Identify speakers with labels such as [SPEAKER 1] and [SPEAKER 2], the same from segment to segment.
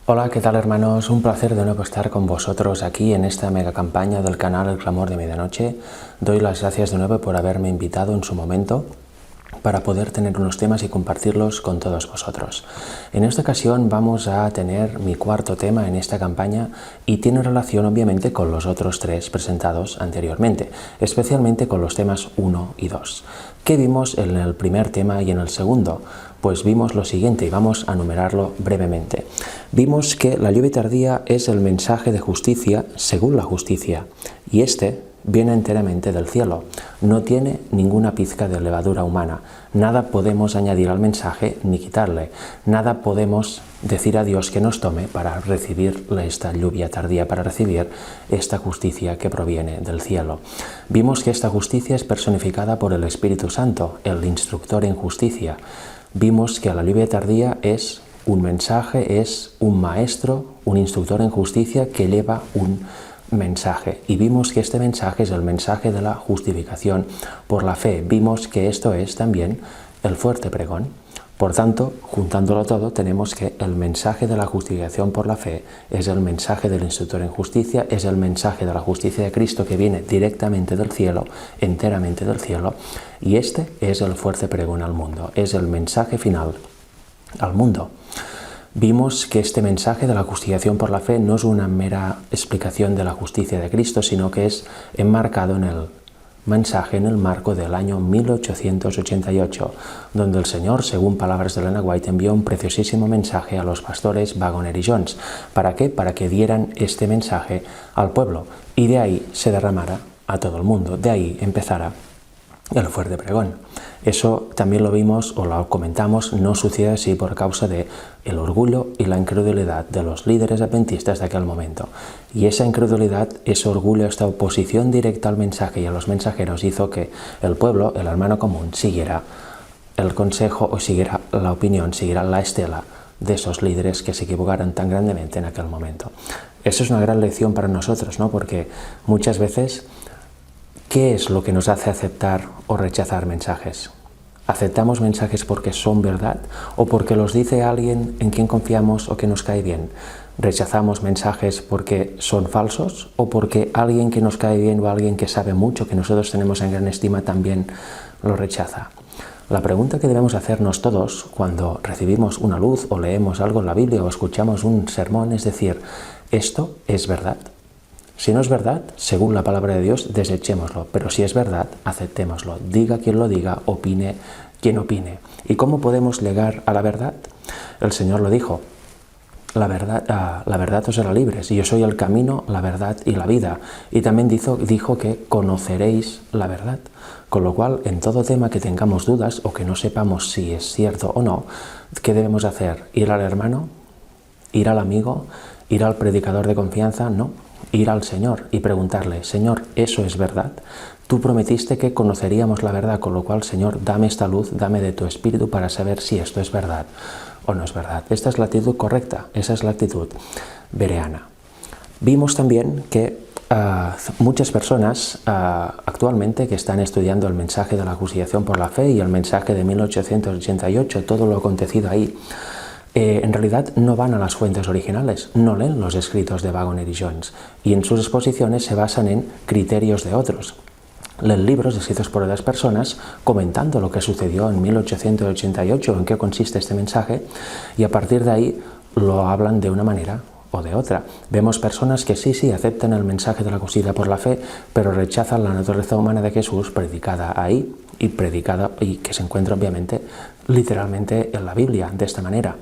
[SPEAKER 1] Hola, ¿qué tal hermanos? Un placer de nuevo estar con vosotros aquí en esta mega campaña del canal El Clamor de Medianoche. Doy las gracias de nuevo por haberme invitado en su momento para poder tener unos temas y compartirlos con todos vosotros. En esta ocasión vamos a tener mi cuarto tema en esta campaña y tiene relación obviamente con los otros tres presentados anteriormente, especialmente con los temas 1 y 2. ¿Qué vimos en el primer tema y en el segundo? Pues vimos lo siguiente y vamos a numerarlo brevemente. Vimos que la lluvia tardía es el mensaje de justicia según la justicia y este viene enteramente del cielo, no tiene ninguna pizca de levadura humana, nada podemos añadir al mensaje ni quitarle, nada podemos decir a Dios que nos tome para recibir esta lluvia tardía, para recibir esta justicia que proviene del cielo. Vimos que esta justicia es personificada por el Espíritu Santo, el instructor en justicia. Vimos que la lluvia tardía es un mensaje, es un maestro, un instructor en justicia que lleva un mensaje, y vimos que este mensaje es el mensaje de la justificación por la fe. Vimos que esto es también el fuerte pregón. Por tanto, juntándolo todo, tenemos que el mensaje de la justificación por la fe es el mensaje del instructor en justicia, es el mensaje de la justicia de Cristo que viene directamente del cielo, enteramente del cielo, y este es el fuerte pregón al mundo, es el mensaje final al mundo. Vimos que este mensaje de la justificación por la fe no es una mera explicación de la justicia de Cristo, sino que es enmarcado en el mensaje en el marco del año 1888, donde el Señor, según palabras de Ellen White, envió un preciosísimo mensaje a los pastores Waggoner y Jones. ¿Para qué? Para que dieran este mensaje al pueblo, y de ahí se derramara a todo el mundo, de ahí empezara el fuerte pregón. Eso también lo vimos o lo comentamos, no sucede así por causa de el orgullo y la incredulidad de los líderes adventistas de aquel momento. Y esa incredulidad, ese orgullo, esta oposición directa al mensaje y a los mensajeros hizo que el pueblo, el hermano común, siguiera el consejo o siguiera la opinión, siguiera la estela de esos líderes que se equivocaron tan grandemente en aquel momento. Eso es una gran lección para nosotros, ¿no? Porque muchas veces, ¿qué es lo que nos hace aceptar o rechazar mensajes? ¿Aceptamos mensajes porque son verdad o porque los dice alguien en quien confiamos o que nos cae bien? ¿Rechazamos mensajes porque son falsos o porque alguien que nos cae bien o alguien que sabe mucho, que nosotros tenemos en gran estima, también lo rechaza? La pregunta que debemos hacernos todos cuando recibimos una luz o leemos algo en la Biblia o escuchamos un sermón es decir, ¿esto es verdad? Si no es verdad, según la palabra de Dios, desechémoslo, pero si es verdad, aceptémoslo. Diga quien lo diga, opine quien opine. ¿Y cómo podemos llegar a la verdad? El Señor lo dijo, la verdad os hará libres, y yo soy el camino, la verdad y la vida. Y también dijo que conoceréis la verdad. Con lo cual, en todo tema que tengamos dudas o que no sepamos si es cierto o no, ¿qué debemos hacer? ¿Ir al hermano? ¿Ir al amigo? ¿Ir al predicador de confianza? No. Ir al Señor y preguntarle, Señor, ¿eso es verdad? Tú prometiste que conoceríamos la verdad, con lo cual, Señor, dame esta luz, dame de tu espíritu para saber si esto es verdad o no es verdad. Esta es la actitud correcta, esa es la actitud bereana. Vimos también que muchas personas actualmente que están estudiando el mensaje de la justificación por la fe y el mensaje de 1888, todo lo acontecido ahí, en realidad no van a las fuentes originales, no leen los escritos de Waggoner y Jones y en sus exposiciones se basan en criterios de otros. Leen libros escritos por otras personas comentando lo que sucedió en 1888, en qué consiste este mensaje, y a partir de ahí lo hablan de una manera o de otra. Vemos personas que sí aceptan el mensaje de la justicia por la fe, pero rechazan la naturaleza humana de Jesús predicada ahí y que se encuentra obviamente literalmente en la Biblia de esta manera.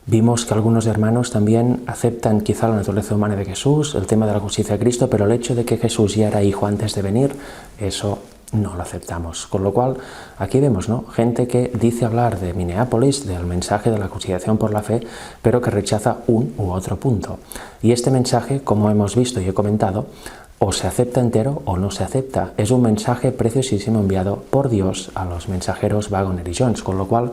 [SPEAKER 1] Vimos que algunos hermanos también aceptan quizá la naturaleza humana de Jesús, el tema de la justicia de Cristo, pero el hecho de que Jesús ya era hijo antes de venir, eso no lo aceptamos. Con lo cual, aquí vemos, ¿no?, gente que dice hablar de Minneapolis, del mensaje de la justificación por la fe, pero que rechaza un u otro punto. Y este mensaje, como hemos visto y he comentado, o se acepta entero o no se acepta. Es un mensaje preciosísimo enviado por Dios a los mensajeros Waggoner y Jones, con lo cual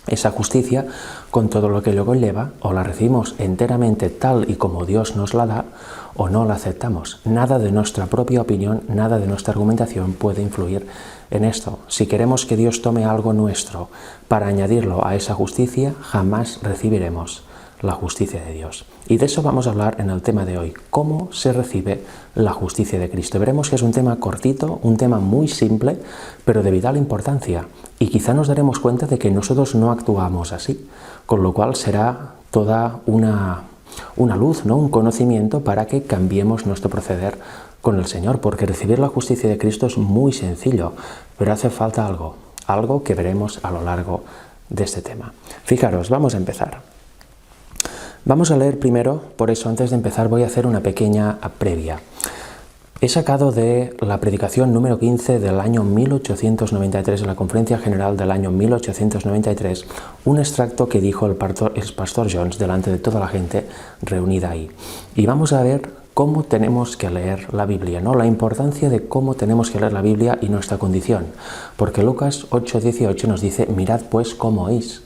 [SPEAKER 1] esa justicia, con todo lo que luego conlleva, o la recibimos enteramente tal y como Dios nos la da, o no la aceptamos. Nada de nuestra propia opinión, nada de nuestra argumentación puede influir en esto. Si queremos que Dios tome algo nuestro para añadirlo a esa justicia, jamás recibiremos la justicia de Dios. Y de eso vamos a hablar en el tema de hoy, cómo se recibe la justicia de Cristo. Veremos que es un tema cortito, un tema muy simple, pero de vital importancia. Y quizá nos daremos cuenta de que nosotros no actuamos así, con lo cual será toda una luz, ¿no? Un conocimiento para que cambiemos nuestro proceder con el Señor, porque recibir la justicia de Cristo es muy sencillo, pero hace falta algo que veremos a lo largo de este tema. Fijaros, vamos a empezar. Vamos a leer primero, por eso antes de empezar voy a hacer una pequeña previa. He sacado de la predicación número 15 del año 1893, de la Conferencia General del año 1893, un extracto que dijo el pastor Jones delante de toda la gente reunida ahí. Y vamos a ver cómo tenemos que leer la Biblia, ¿no? La importancia de cómo tenemos que leer la Biblia y nuestra condición. Porque Lucas 8:18 nos dice, mirad pues cómo oís,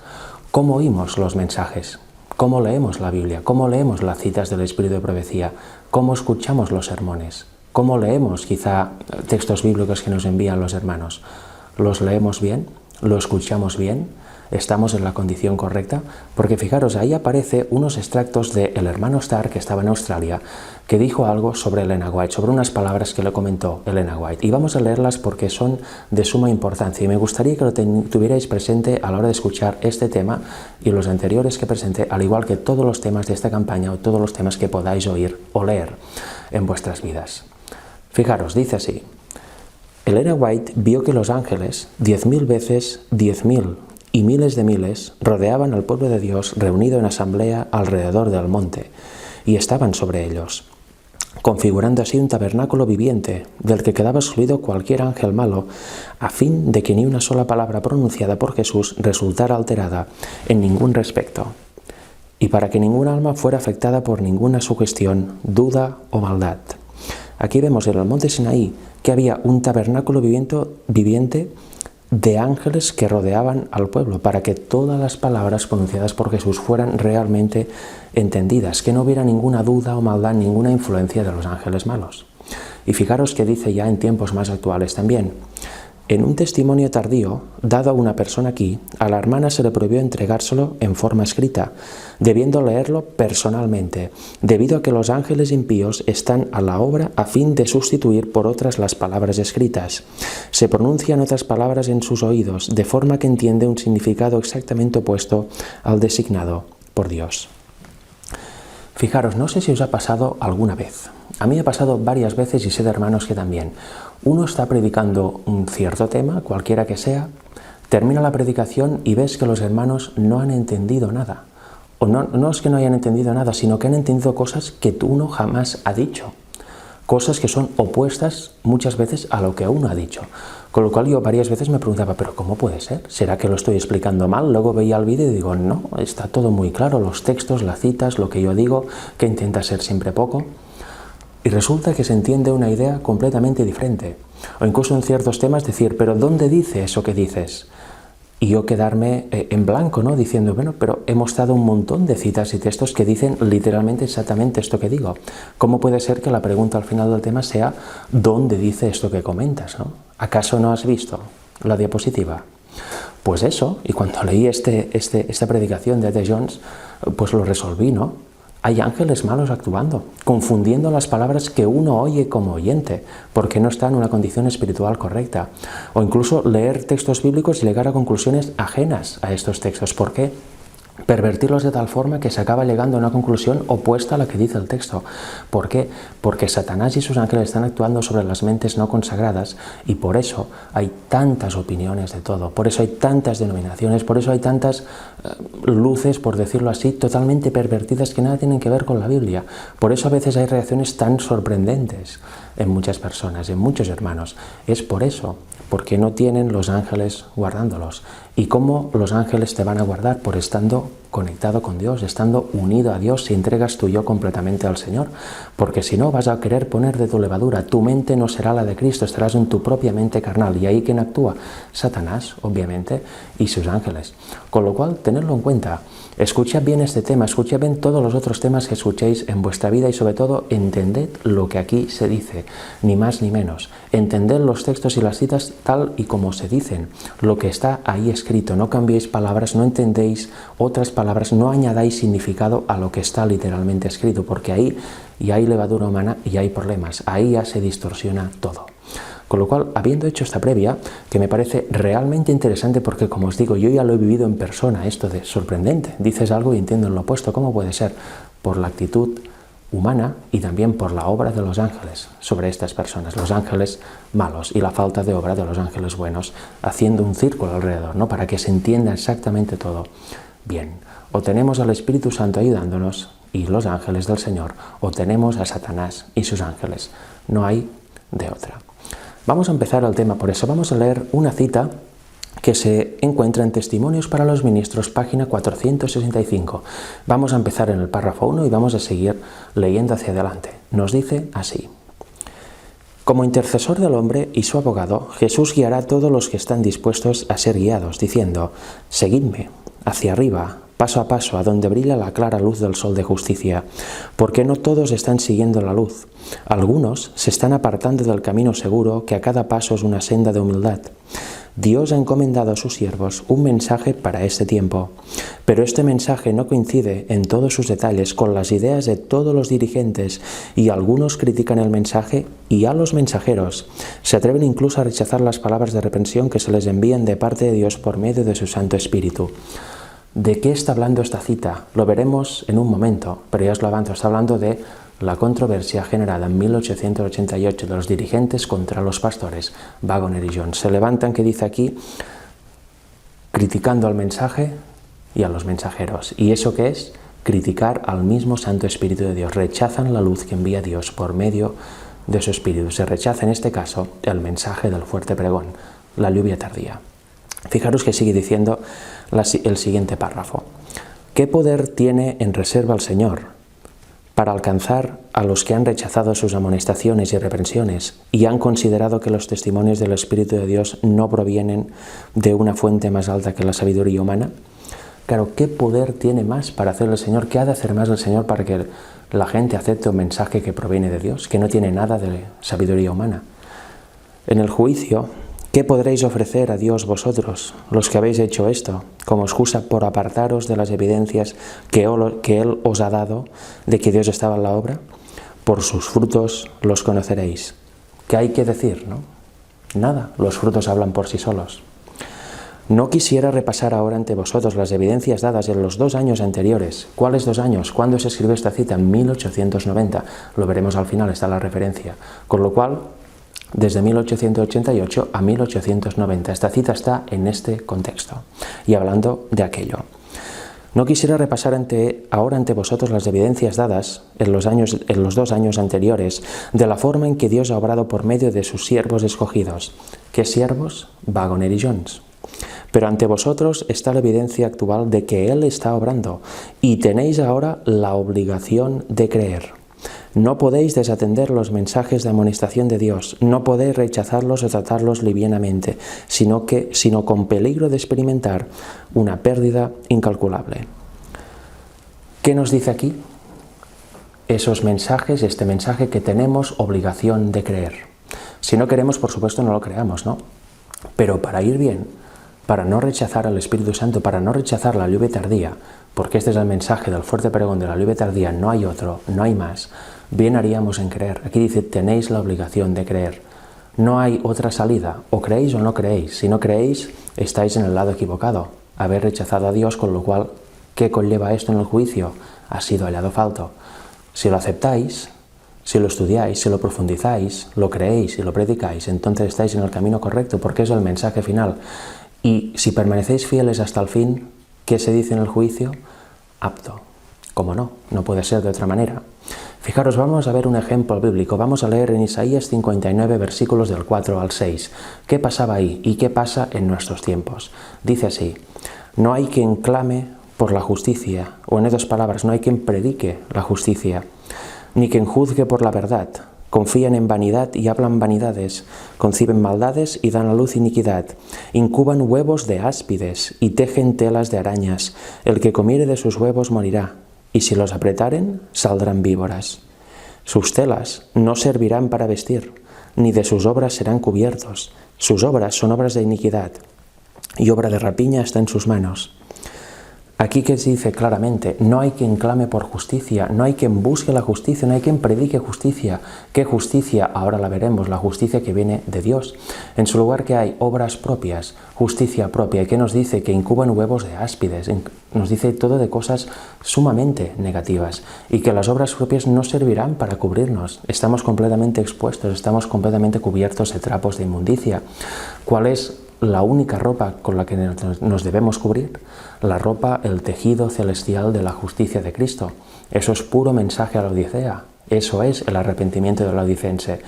[SPEAKER 1] cómo oímos los mensajes, cómo leemos la Biblia, cómo leemos las citas del Espíritu de Profecía, cómo escuchamos los sermones. ¿Cómo leemos quizá textos bíblicos que nos envían los hermanos? ¿Los leemos bien? ¿Lo escuchamos bien? ¿Estamos en la condición correcta? Porque fijaros, ahí aparece unos extractos del hermano Starr, que estaba en Australia, que dijo algo sobre Elena White, sobre unas palabras que le comentó Elena White. Y vamos a leerlas porque son de suma importancia y me gustaría que lo tuvierais presente a la hora de escuchar este tema y los anteriores que presenté, al igual que todos los temas de esta campaña o todos los temas que podáis oír o leer en vuestras vidas. Fijaros, dice así, Elena White vio que los ángeles, 10.000 veces 10.000 y miles de miles, rodeaban al pueblo de Dios reunido en asamblea alrededor del monte, y estaban sobre ellos, configurando así un tabernáculo viviente, del que quedaba excluido cualquier ángel malo, a fin de que ni una sola palabra pronunciada por Jesús resultara alterada en ningún respecto, y para que ningún alma fuera afectada por ninguna sugestión, duda o maldad. Aquí vemos en el monte Sinaí que había un tabernáculo viviente de ángeles que rodeaban al pueblo para que todas las palabras pronunciadas por Jesús fueran realmente entendidas, que no hubiera ninguna duda o maldad, ninguna influencia de los ángeles malos. Y fijaros que dice ya en tiempos más actuales también. En un testimonio tardío, dado a una persona aquí, a la hermana se le prohibió entregárselo en forma escrita, debiendo leerlo personalmente, debido a que los ángeles impíos están a la obra a fin de sustituir por otras las palabras escritas. Se pronuncian otras palabras en sus oídos, de forma que entiende un significado exactamente opuesto al designado por Dios. Fijaros, no sé si os ha pasado alguna vez. A mí me ha pasado varias veces y sé de hermanos que también. Uno está predicando un cierto tema, cualquiera que sea, termina la predicación y ves que los hermanos no han entendido nada. O no es que no hayan entendido nada, sino que han entendido cosas que uno jamás ha dicho. Cosas que son opuestas muchas veces a lo que uno ha dicho. Con lo cual yo varias veces me preguntaba, ¿pero cómo puede ser? ¿Será que lo estoy explicando mal? Luego veía el vídeo y digo, no, está todo muy claro, los textos, las citas, lo que yo digo, que intenta ser siempre poco. Y resulta que se entiende una idea completamente diferente. O incluso en ciertos temas decir, ¿pero dónde dice eso que dices? Y yo quedarme en blanco, ¿no? Diciendo, bueno, pero he mostrado un montón de citas y textos que dicen literalmente exactamente esto que digo. ¿Cómo puede ser que la pregunta al final del tema sea, ¿dónde dice esto que comentas, ¿no? ¿Acaso no has visto la diapositiva? Pues eso, y cuando leí esta predicación de E.T. Jones, pues lo resolví, ¿no? Hay ángeles malos actuando, confundiendo las palabras que uno oye como oyente, porque no está en una condición espiritual correcta. O incluso leer textos bíblicos y llegar a conclusiones ajenas a estos textos. ¿Por qué? Pervertirlos de tal forma que se acaba llegando a una conclusión opuesta a la que dice el texto. ¿Por qué? Porque Satanás y sus ángeles están actuando sobre las mentes no consagradas y por eso hay tantas opiniones de todo, por eso hay tantas denominaciones, por eso hay tantas luces, por decirlo así, totalmente pervertidas que nada tienen que ver con la Biblia. Por eso a veces hay reacciones tan sorprendentes en muchas personas, en muchos hermanos. Es por eso, porque no tienen los ángeles guardándolos. ¿Y cómo los ángeles te van a guardar? Por estando conectado con Dios, estando unido a Dios, si entregas tu yo completamente al Señor. Porque si no, vas a querer poner de tu levadura. Tu mente no será la de Cristo, estarás en tu propia mente carnal. Y ahí, ¿quién actúa? Satanás, obviamente, y sus ángeles. Con lo cual, tenedlo en cuenta. Escuchad bien este tema, escuchad bien todos los otros temas que escuchéis en vuestra vida y sobre todo entended lo que aquí se dice, ni más ni menos. Entended los textos y las citas tal y como se dicen, lo que está ahí escrito. No cambiéis palabras, no entendéis otras palabras, no añadáis significado a lo que está literalmente escrito, porque ahí ya hay levadura humana y hay problemas, ahí ya se distorsiona todo. Con lo cual, habiendo hecho esta previa, que me parece realmente interesante porque, como os digo, yo ya lo he vivido en persona, esto de sorprendente, dices algo y entiendo lo opuesto, ¿cómo puede ser? Por la actitud humana y también por la obra de los ángeles sobre estas personas, los ángeles malos y la falta de obra de los ángeles buenos, haciendo un círculo alrededor, ¿no? Para que se entienda exactamente todo bien. O tenemos al Espíritu Santo ayudándonos y los ángeles del Señor, o tenemos a Satanás y sus ángeles. No hay de otra. Vamos a empezar el tema, por eso vamos a leer una cita que se encuentra en Testimonios para los Ministros, página 465. Vamos a empezar en el párrafo 1 y vamos a seguir leyendo hacia adelante. Nos dice así: Como intercesor del hombre y su abogado, Jesús guiará a todos los que están dispuestos a ser guiados, diciendo: Seguidme, hacia arriba, paso a paso, a donde brilla la clara luz del sol de justicia, porque no todos están siguiendo la luz. Algunos se están apartando del camino seguro, que a cada paso es una senda de humildad. Dios ha encomendado a sus siervos un mensaje para este tiempo, pero este mensaje no coincide en todos sus detalles con las ideas de todos los dirigentes, y algunos critican el mensaje y a los mensajeros. Se atreven incluso a rechazar las palabras de reprensión que se les envían de parte de Dios por medio de su Santo Espíritu. ¿De qué está hablando esta cita? Lo veremos en un momento, pero ya os lo avanzo. Está hablando de la controversia generada en 1888 de los dirigentes contra los pastores, Waggoner y Jones. Se levantan, que dice aquí, criticando al mensaje y a los mensajeros. ¿Y eso qué es? Criticar al mismo Santo Espíritu de Dios. Rechazan la luz que envía Dios por medio de su Espíritu. Se rechaza en este caso el mensaje del fuerte pregón, la lluvia tardía. Fijaros que sigue diciendo el siguiente párrafo. ¿Qué poder tiene en reserva el Señor para alcanzar a los que han rechazado sus amonestaciones y reprensiones y han considerado que los testimonios del Espíritu de Dios no provienen de una fuente más alta que la sabiduría humana? Claro, ¿qué poder tiene más para hacer el Señor? ¿Qué ha de hacer más el Señor para que la gente acepte un mensaje que proviene de Dios, que no tiene nada de sabiduría humana? En el juicio, ¿qué podréis ofrecer a Dios vosotros, los que habéis hecho esto, como excusa por apartaros de las evidencias que Él os ha dado de que Dios estaba en la obra? Por sus frutos los conoceréis. ¿Qué hay que decir, no? Nada, los frutos hablan por sí solos. No quisiera repasar ahora ante vosotros las evidencias dadas en los 2 años anteriores. ¿Cuáles 2 años? ¿Cuándo se escribió esta cita? En 1890. Lo veremos al final, está la referencia. Con lo cual, desde 1888 a 1890. Esta cita está en este contexto y hablando de aquello. No quisiera repasar ahora ante vosotros las evidencias dadas en los 2 años anteriores de la forma en que Dios ha obrado por medio de sus siervos escogidos. ¿Qué siervos? Waggoner y Jones. Pero ante vosotros está la evidencia actual de que Él está obrando y tenéis ahora la obligación de creer. No podéis desatender los mensajes de amonestación de Dios, no podéis rechazarlos o tratarlos livianamente, sino con peligro de experimentar una pérdida incalculable. ¿Qué nos dice aquí? Esos mensajes, este mensaje que tenemos obligación de creer. Si no queremos, por supuesto, no lo creamos, ¿no? Pero para ir bien, para no rechazar al Espíritu Santo, para no rechazar la lluvia tardía, porque este es el mensaje del fuerte pregón de la lluvia tardía, no hay otro, no hay más, bien haríamos en creer. Aquí dice, tenéis la obligación de creer. No hay otra salida, o creéis o no creéis. Si no creéis, estáis en el lado equivocado, habéis rechazado a Dios, con lo cual, ¿qué conlleva esto en el juicio? Ha sido hallado falto. Si lo aceptáis, si lo estudiáis, si lo profundizáis, lo creéis y lo predicáis, entonces estáis en el camino correcto, porque es el mensaje final. Y si permanecéis fieles hasta el fin, ¿qué se dice en el juicio? Apto. ¿Cómo no? No puede ser de otra manera. Fijaros, vamos a ver un ejemplo bíblico. Vamos a leer en Isaías 59, versículos del 4 al 6. ¿Qué pasaba ahí y qué pasa en nuestros tiempos? Dice así: no hay quien clame por la justicia, o en otras palabras, no hay quien predique la justicia, ni quien juzgue por la verdad. confían en vanidad y hablan vanidades, conciben maldades y dan a luz iniquidad, incuban huevos de áspides y tejen telas de arañas. El que comiere de sus huevos morirá, y si los apretaren, saldrán víboras. Sus telas no servirán para vestir, ni de sus obras serán cubiertos. Sus obras son obras de iniquidad, y obra de rapiña está en sus manos. Aquí que se dice claramente, no hay quien clame por justicia, no hay quien busque la justicia, no hay quien predique justicia. ¿Qué justicia? Ahora la veremos, la justicia que viene de Dios. En su lugar que hay obras propias, justicia propia. ¿Y qué nos dice? Que incuban huevos de áspides. Nos dice todo de cosas sumamente negativas. Y que las obras propias no servirán para cubrirnos. Estamos completamente expuestos, estamos completamente cubiertos de trapos de inmundicia. ¿Cuál es la única ropa con la que nos debemos cubrir? La ropa, el tejido celestial de la justicia de Cristo. Eso es puro mensaje a la Odisea. Eso es el arrepentimiento del odicense.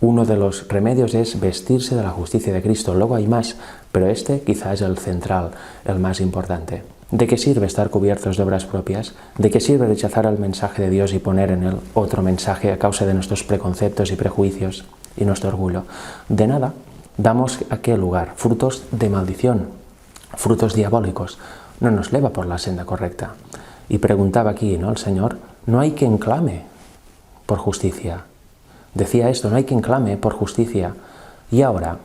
[SPEAKER 1] Uno de los remedios es vestirse de la justicia de Cristo. Luego hay más, pero este quizás es el central, el más importante. ¿De qué sirve estar cubiertos de obras propias? ¿De qué sirve rechazar el mensaje de Dios y poner en él otro mensaje a causa de nuestros preconceptos y prejuicios y nuestro orgullo? De nada. Damos a qué lugar? Frutos de maldición, frutos diabólicos. No nos lleva por la senda correcta. Y preguntaba aquí, ¿no?, el Señor, no hay quien clame por justicia. Decía esto, no hay quien clame por justicia. Y ahora,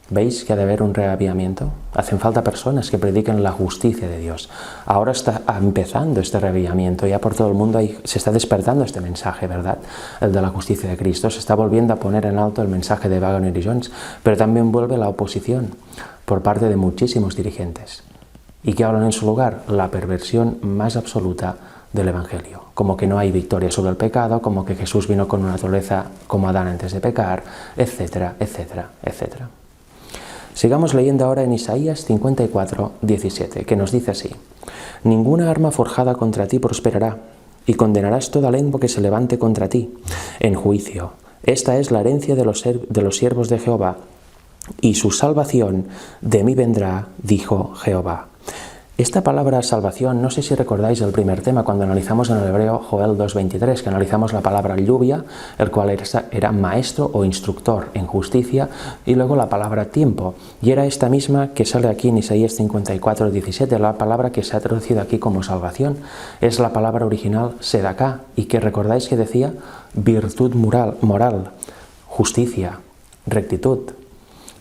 [SPEAKER 1] ¿veis que ha de haber un reavivamiento? Hacen falta personas que prediquen la justicia de Dios. Ahora está empezando este reavivamiento, ya por todo el mundo se está despertando este mensaje, ¿verdad? El de la justicia de Cristo. Se está volviendo a poner en alto el mensaje de Wagner y Jones, pero también vuelve la oposición por parte de muchísimos dirigentes. ¿Y qué hablan en su lugar? La perversión más absoluta del Evangelio. Como que no hay victoria sobre el pecado, como que Jesús vino con una naturaleza como Adán antes de pecar, etcétera, etcétera, etcétera. Sigamos leyendo ahora en Isaías 54, 17, que nos dice así: Ninguna arma forjada contra ti prosperará, y condenarás toda lengua que se levante contra ti en juicio. Esta es la herencia de los siervos de Jehová, y su salvación de mí vendrá, dijo Jehová. Esta palabra salvación, no sé si recordáis el primer tema cuando analizamos en el hebreo Joel 2.23, que analizamos la palabra lluvia, el cual era maestro o instructor en justicia, y luego la palabra tiempo. Y era esta misma que sale aquí en Isaías 54.17, la palabra que se ha traducido aquí como salvación. Es la palabra original sedaká, y que recordáis que decía virtud moral, justicia, rectitud.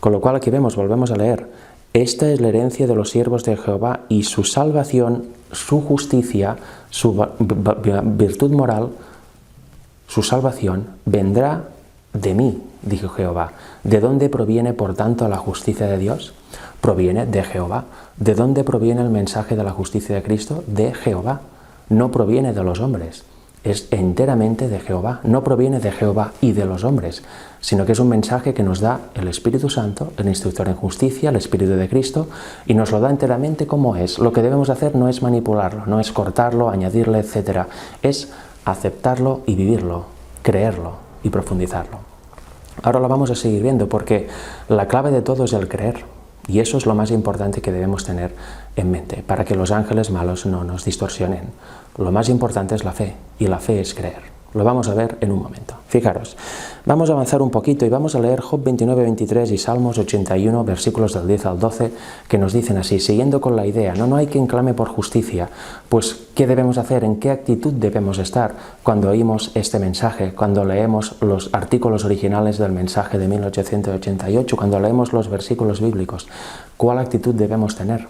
[SPEAKER 1] Con lo cual aquí volvemos a leer: esta es la herencia de los siervos de Jehová, y su salvación, su justicia, su virtud moral, su salvación vendrá de mí, dijo Jehová. ¿De dónde proviene, por tanto, la justicia de Dios? Proviene de Jehová. ¿De dónde proviene el mensaje de la justicia de Cristo? De Jehová. No proviene de los hombres. Es enteramente de Jehová. No proviene de Jehová y de los hombres, sino que es un mensaje que nos da el Espíritu Santo, el instructor en justicia, el Espíritu de Cristo, y nos lo da enteramente como es. Lo que debemos hacer no es manipularlo, no es cortarlo, añadirle, etc. Es aceptarlo y vivirlo, creerlo y profundizarlo. Ahora lo vamos a seguir viendo, porque la clave de todo es el creer. Y eso es lo más importante que debemos tener en mente, para que los ángeles malos no nos distorsionen. Lo más importante es la fe, y la fe es creer. Lo vamos a ver en un momento. Fijaros, vamos a avanzar un poquito y vamos a leer Job 29, 23 y Salmos 81, versículos del 10 al 12, que nos dicen así, siguiendo con la idea, no hay quien clame por justicia. Pues, ¿qué debemos hacer? ¿En qué actitud debemos estar cuando oímos este mensaje? Cuando leemos los artículos originales del mensaje de 1888, cuando leemos los versículos bíblicos, ¿cuál actitud debemos tener?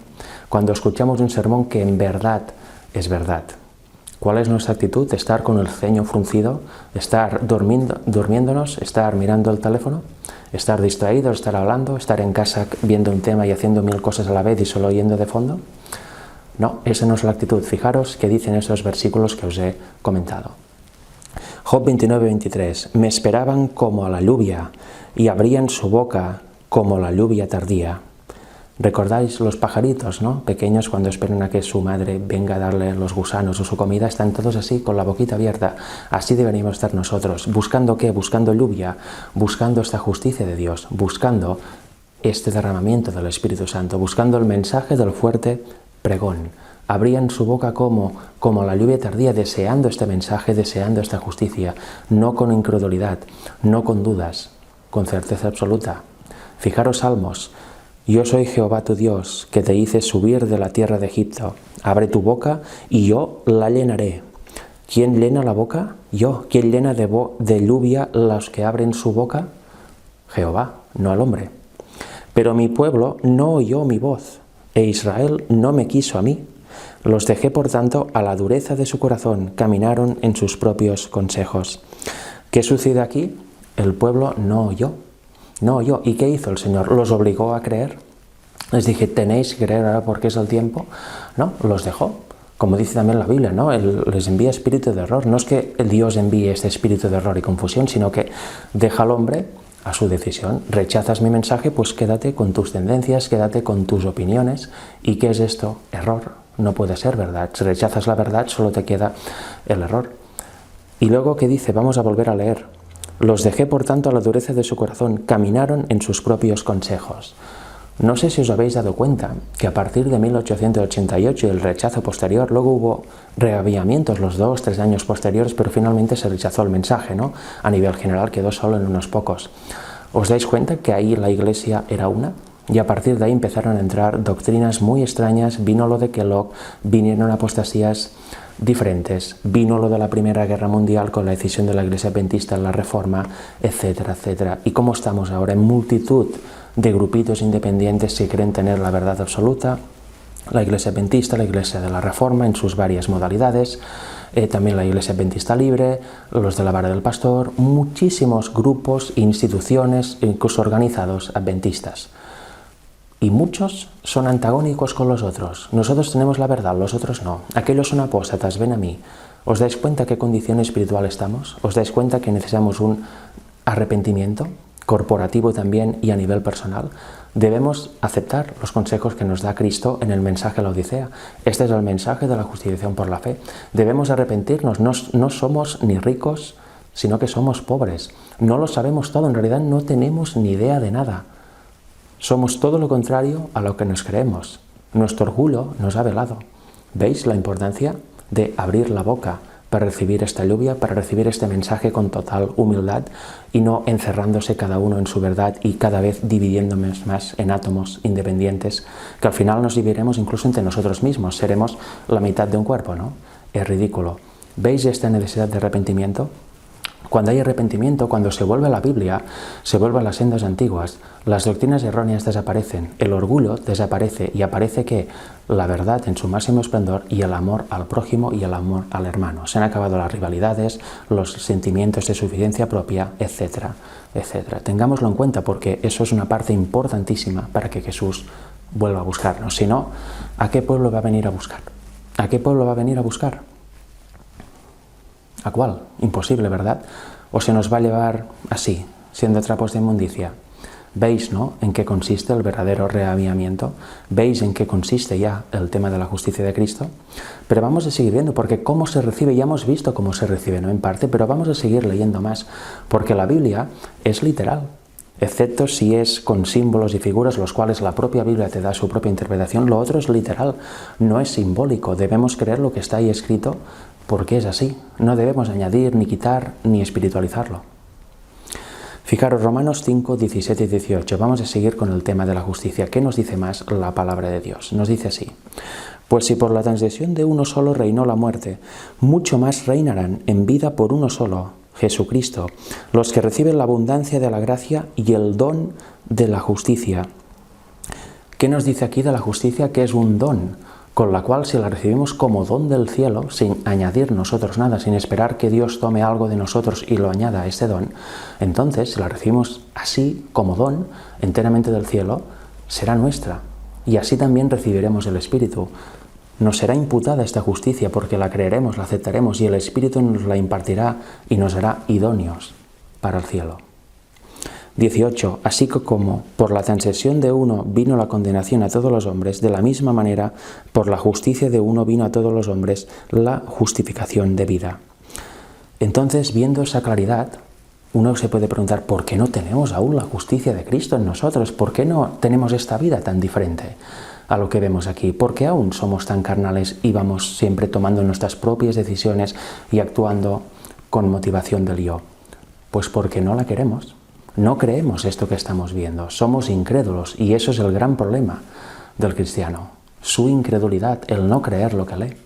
[SPEAKER 1] Cuando escuchamos un sermón que en verdad es verdad. ¿Cuál es nuestra actitud? ¿Estar con el ceño fruncido? ¿Estar durmiéndonos? ¿Estar mirando el teléfono? ¿Estar distraídos? ¿Estar hablando? ¿Estar en casa viendo un tema y haciendo 1000 cosas a la vez y solo oyendo de fondo? No, esa no es la actitud. Fijaros qué dicen esos versículos que os he comentado. Job 29, 23. Me esperaban como a la lluvia y abrían su boca como la lluvia tardía. ¿Recordáis los pajaritos, no? Pequeños, cuando esperan a que su madre venga a darle los gusanos o su comida, están todos así, con la boquita abierta. Así deberíamos estar nosotros. ¿Buscando qué? Buscando lluvia, buscando esta justicia de Dios, buscando este derramamiento del Espíritu Santo, buscando el mensaje del fuerte pregón, abrían su boca como la lluvia tardía, deseando este mensaje, deseando esta justicia, no con incredulidad, no con dudas, con certeza absoluta. Fijaros Salmos: yo soy Jehová tu Dios, que te hice subir de la tierra de Egipto. Abre tu boca y yo la llenaré. ¿Quién llena la boca? Yo. ¿Quién llena de lluvia los que abren su boca? Jehová, no al hombre. Pero mi pueblo no oyó mi voz, e Israel no me quiso a mí. Los dejé, por tanto, a la dureza de su corazón, caminaron en sus propios consejos. ¿Qué sucede aquí? El pueblo no oyó. No oyó. ¿Y qué hizo el Señor? ¿Los obligó a creer? Les dije, tenéis que creer ahora porque es el tiempo. No, los dejó. Como dice también la Biblia, ¿no? Él les envía espíritu de error. No es que Dios envíe este espíritu de error y confusión, sino que deja al hombre a su decisión. Rechazas mi mensaje, pues quédate con tus tendencias, quédate con tus opiniones. ¿Y qué es esto? Error. No puede ser verdad. Si rechazas la verdad, solo te queda el error. Y luego, ¿qué dice? Vamos a volver a leer. Los dejé, por tanto, a la dureza de su corazón, caminaron en sus propios consejos. No sé si os habéis dado cuenta que a partir de 1888 y el rechazo posterior, luego hubo reavivamientos los 2-3 años posteriores, pero finalmente se rechazó el mensaje, ¿no? A nivel general quedó solo en unos pocos. ¿Os dais cuenta que ahí la Iglesia era una? Y a partir de ahí empezaron a entrar doctrinas muy extrañas, vino lo de Kellogg, vinieron apostasías diferentes, vino lo de la Primera Guerra Mundial con la decisión de la Iglesia Adventista en la Reforma, etcétera, etcétera. ¿Y cómo estamos ahora? En multitud de grupitos independientes que creen tener la verdad absoluta, la Iglesia Adventista, la Iglesia de la Reforma en sus varias modalidades, también la Iglesia Adventista Libre, los de la Vara del Pastor, muchísimos grupos, instituciones, incluso organizados adventistas. Y muchos son antagónicos con los otros. Nosotros tenemos la verdad, los otros no. Aquellos son apóstatas, ven a mí. ¿Os dais cuenta qué condición espiritual estamos? ¿Os dais cuenta que necesitamos un arrepentimiento corporativo también y a nivel personal? Debemos aceptar los consejos que nos da Cristo en el mensaje de la Odisea. Este es el mensaje de la justificación por la fe. Debemos arrepentirnos. No somos ni ricos, sino que somos pobres. No lo sabemos todo. En realidad no tenemos ni idea de nada. Somos todo lo contrario a lo que nos creemos. Nuestro orgullo nos ha velado. ¿Veis la importancia de abrir la boca para recibir esta lluvia, para recibir este mensaje con total humildad y no encerrándose cada uno en su verdad y cada vez dividiéndonos más en átomos independientes, que al final nos dividiremos incluso entre nosotros mismos, seremos la mitad de un cuerpo, ¿no? Es ridículo. ¿Veis esta necesidad de arrepentimiento? Cuando hay arrepentimiento, cuando se vuelve a la Biblia, se vuelve a las sendas antiguas, las doctrinas erróneas desaparecen, el orgullo desaparece y aparece que la verdad en su máximo esplendor y el amor al prójimo y el amor al hermano. Se han acabado las rivalidades, los sentimientos de suficiencia propia, etcétera, etcétera. Tengámoslo en cuenta porque eso es una parte importantísima para que Jesús vuelva a buscarnos. Si no, ¿a qué pueblo va a venir a buscar? ¿A qué pueblo va a venir a buscar? ¿A cuál? Imposible, ¿verdad? ¿O se nos va a llevar así, siendo trapos de inmundicia? ¿Veis, no?, en qué consiste el verdadero reavivamiento? ¿Veis en qué consiste ya el tema de la justicia de Cristo? Pero vamos a seguir viendo, porque cómo se recibe, ya hemos visto cómo se recibe, ¿no?, en parte, pero vamos a seguir leyendo más, porque la Biblia es literal, excepto si es con símbolos y figuras, los cuales la propia Biblia te da su propia interpretación. Lo otro es literal, no es simbólico, debemos creer lo que está ahí escrito, porque es así, no debemos añadir, ni quitar, ni espiritualizarlo. Fijaros, Romanos 5, 17 y 18, vamos a seguir con el tema de la justicia. ¿Qué nos dice más la palabra de Dios? Nos dice así: pues si por la transgresión de uno solo reinó la muerte, mucho más reinarán en vida por uno solo, Jesucristo, los que reciben la abundancia de la gracia y el don de la justicia. ¿Qué nos dice aquí de la justicia? Que es un don, con la cual si la recibimos como don del cielo, sin añadir nosotros nada, sin esperar que Dios tome algo de nosotros y lo añada a este don, entonces si la recibimos así, como don, enteramente del cielo, será nuestra. Y así también recibiremos el Espíritu. Nos será imputada esta justicia porque la creeremos, la aceptaremos y el Espíritu nos la impartirá y nos hará idóneos para el cielo. 18. Así que como por la transgresión de uno vino la condenación a todos los hombres, de la misma manera por la justicia de uno vino a todos los hombres la justificación de vida. Entonces, viendo esa claridad, uno se puede preguntar, ¿por qué no tenemos aún la justicia de Cristo en nosotros? ¿Por qué no tenemos esta vida tan diferente a lo que vemos aquí? ¿Por qué aún somos tan carnales y vamos siempre tomando nuestras propias decisiones y actuando con motivación del yo? Pues porque no la queremos. No creemos esto que estamos viendo. Somos incrédulos y eso es el gran problema del cristiano. Su incredulidad, el no creer lo que lee.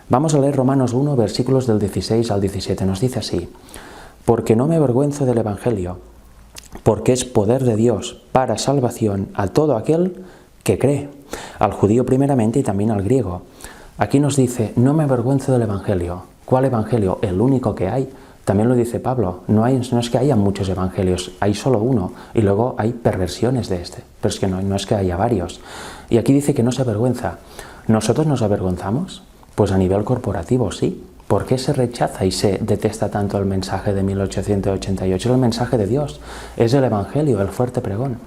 [SPEAKER 1] Vamos a leer Romanos 1, versículos del 16 al 17. Nos dice así: porque no me avergüenzo del Evangelio, porque es poder de Dios para salvación a todo aquel que cree, al judío primeramente y también al griego. Aquí nos dice, no me avergüenzo del Evangelio. ¿Cuál Evangelio? El único que hay. También lo dice Pablo, no es que haya muchos evangelios, hay solo uno, y luego hay perversiones de este, pero es que no es que haya varios. Y aquí dice que no se avergüenza. ¿Nosotros nos avergonzamos? Pues a nivel corporativo sí. ¿Por qué se rechaza y se detesta tanto el mensaje de 1888? Es el mensaje de Dios, es el Evangelio, el fuerte pregón.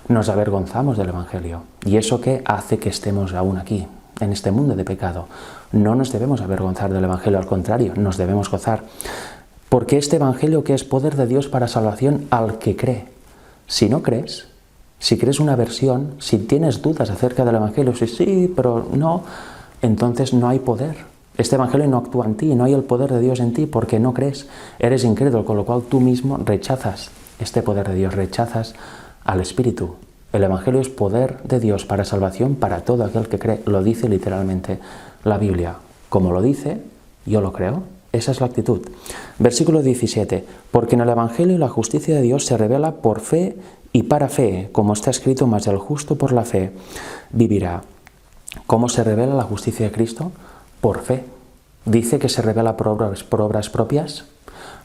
[SPEAKER 1] Nos avergonzamos del Evangelio. ¿Y eso qué hace que estemos aún aquí, en este mundo de pecado? No nos debemos avergonzar del Evangelio, al contrario, nos debemos gozar. Porque este Evangelio que es poder de Dios para salvación al que cree. Si no crees, si crees una versión, si tienes dudas acerca del Evangelio, si sí, pero no, entonces no hay poder. Este Evangelio no actúa en ti, no hay el poder de Dios en ti porque no crees, eres incrédulo, con lo cual tú mismo rechazas este poder de Dios, rechazas al Espíritu. El Evangelio es poder de Dios para salvación para todo aquel que cree, lo dice literalmente la Biblia. Como lo dice, yo lo creo, esa es la actitud. Versículo 17, porque en el Evangelio la justicia de Dios se revela por fe y para fe, como está escrito, mas el justo por la fe vivirá. ¿Cómo se revela la justicia de Cristo? Por fe. ¿Dice que se revela por obras propias?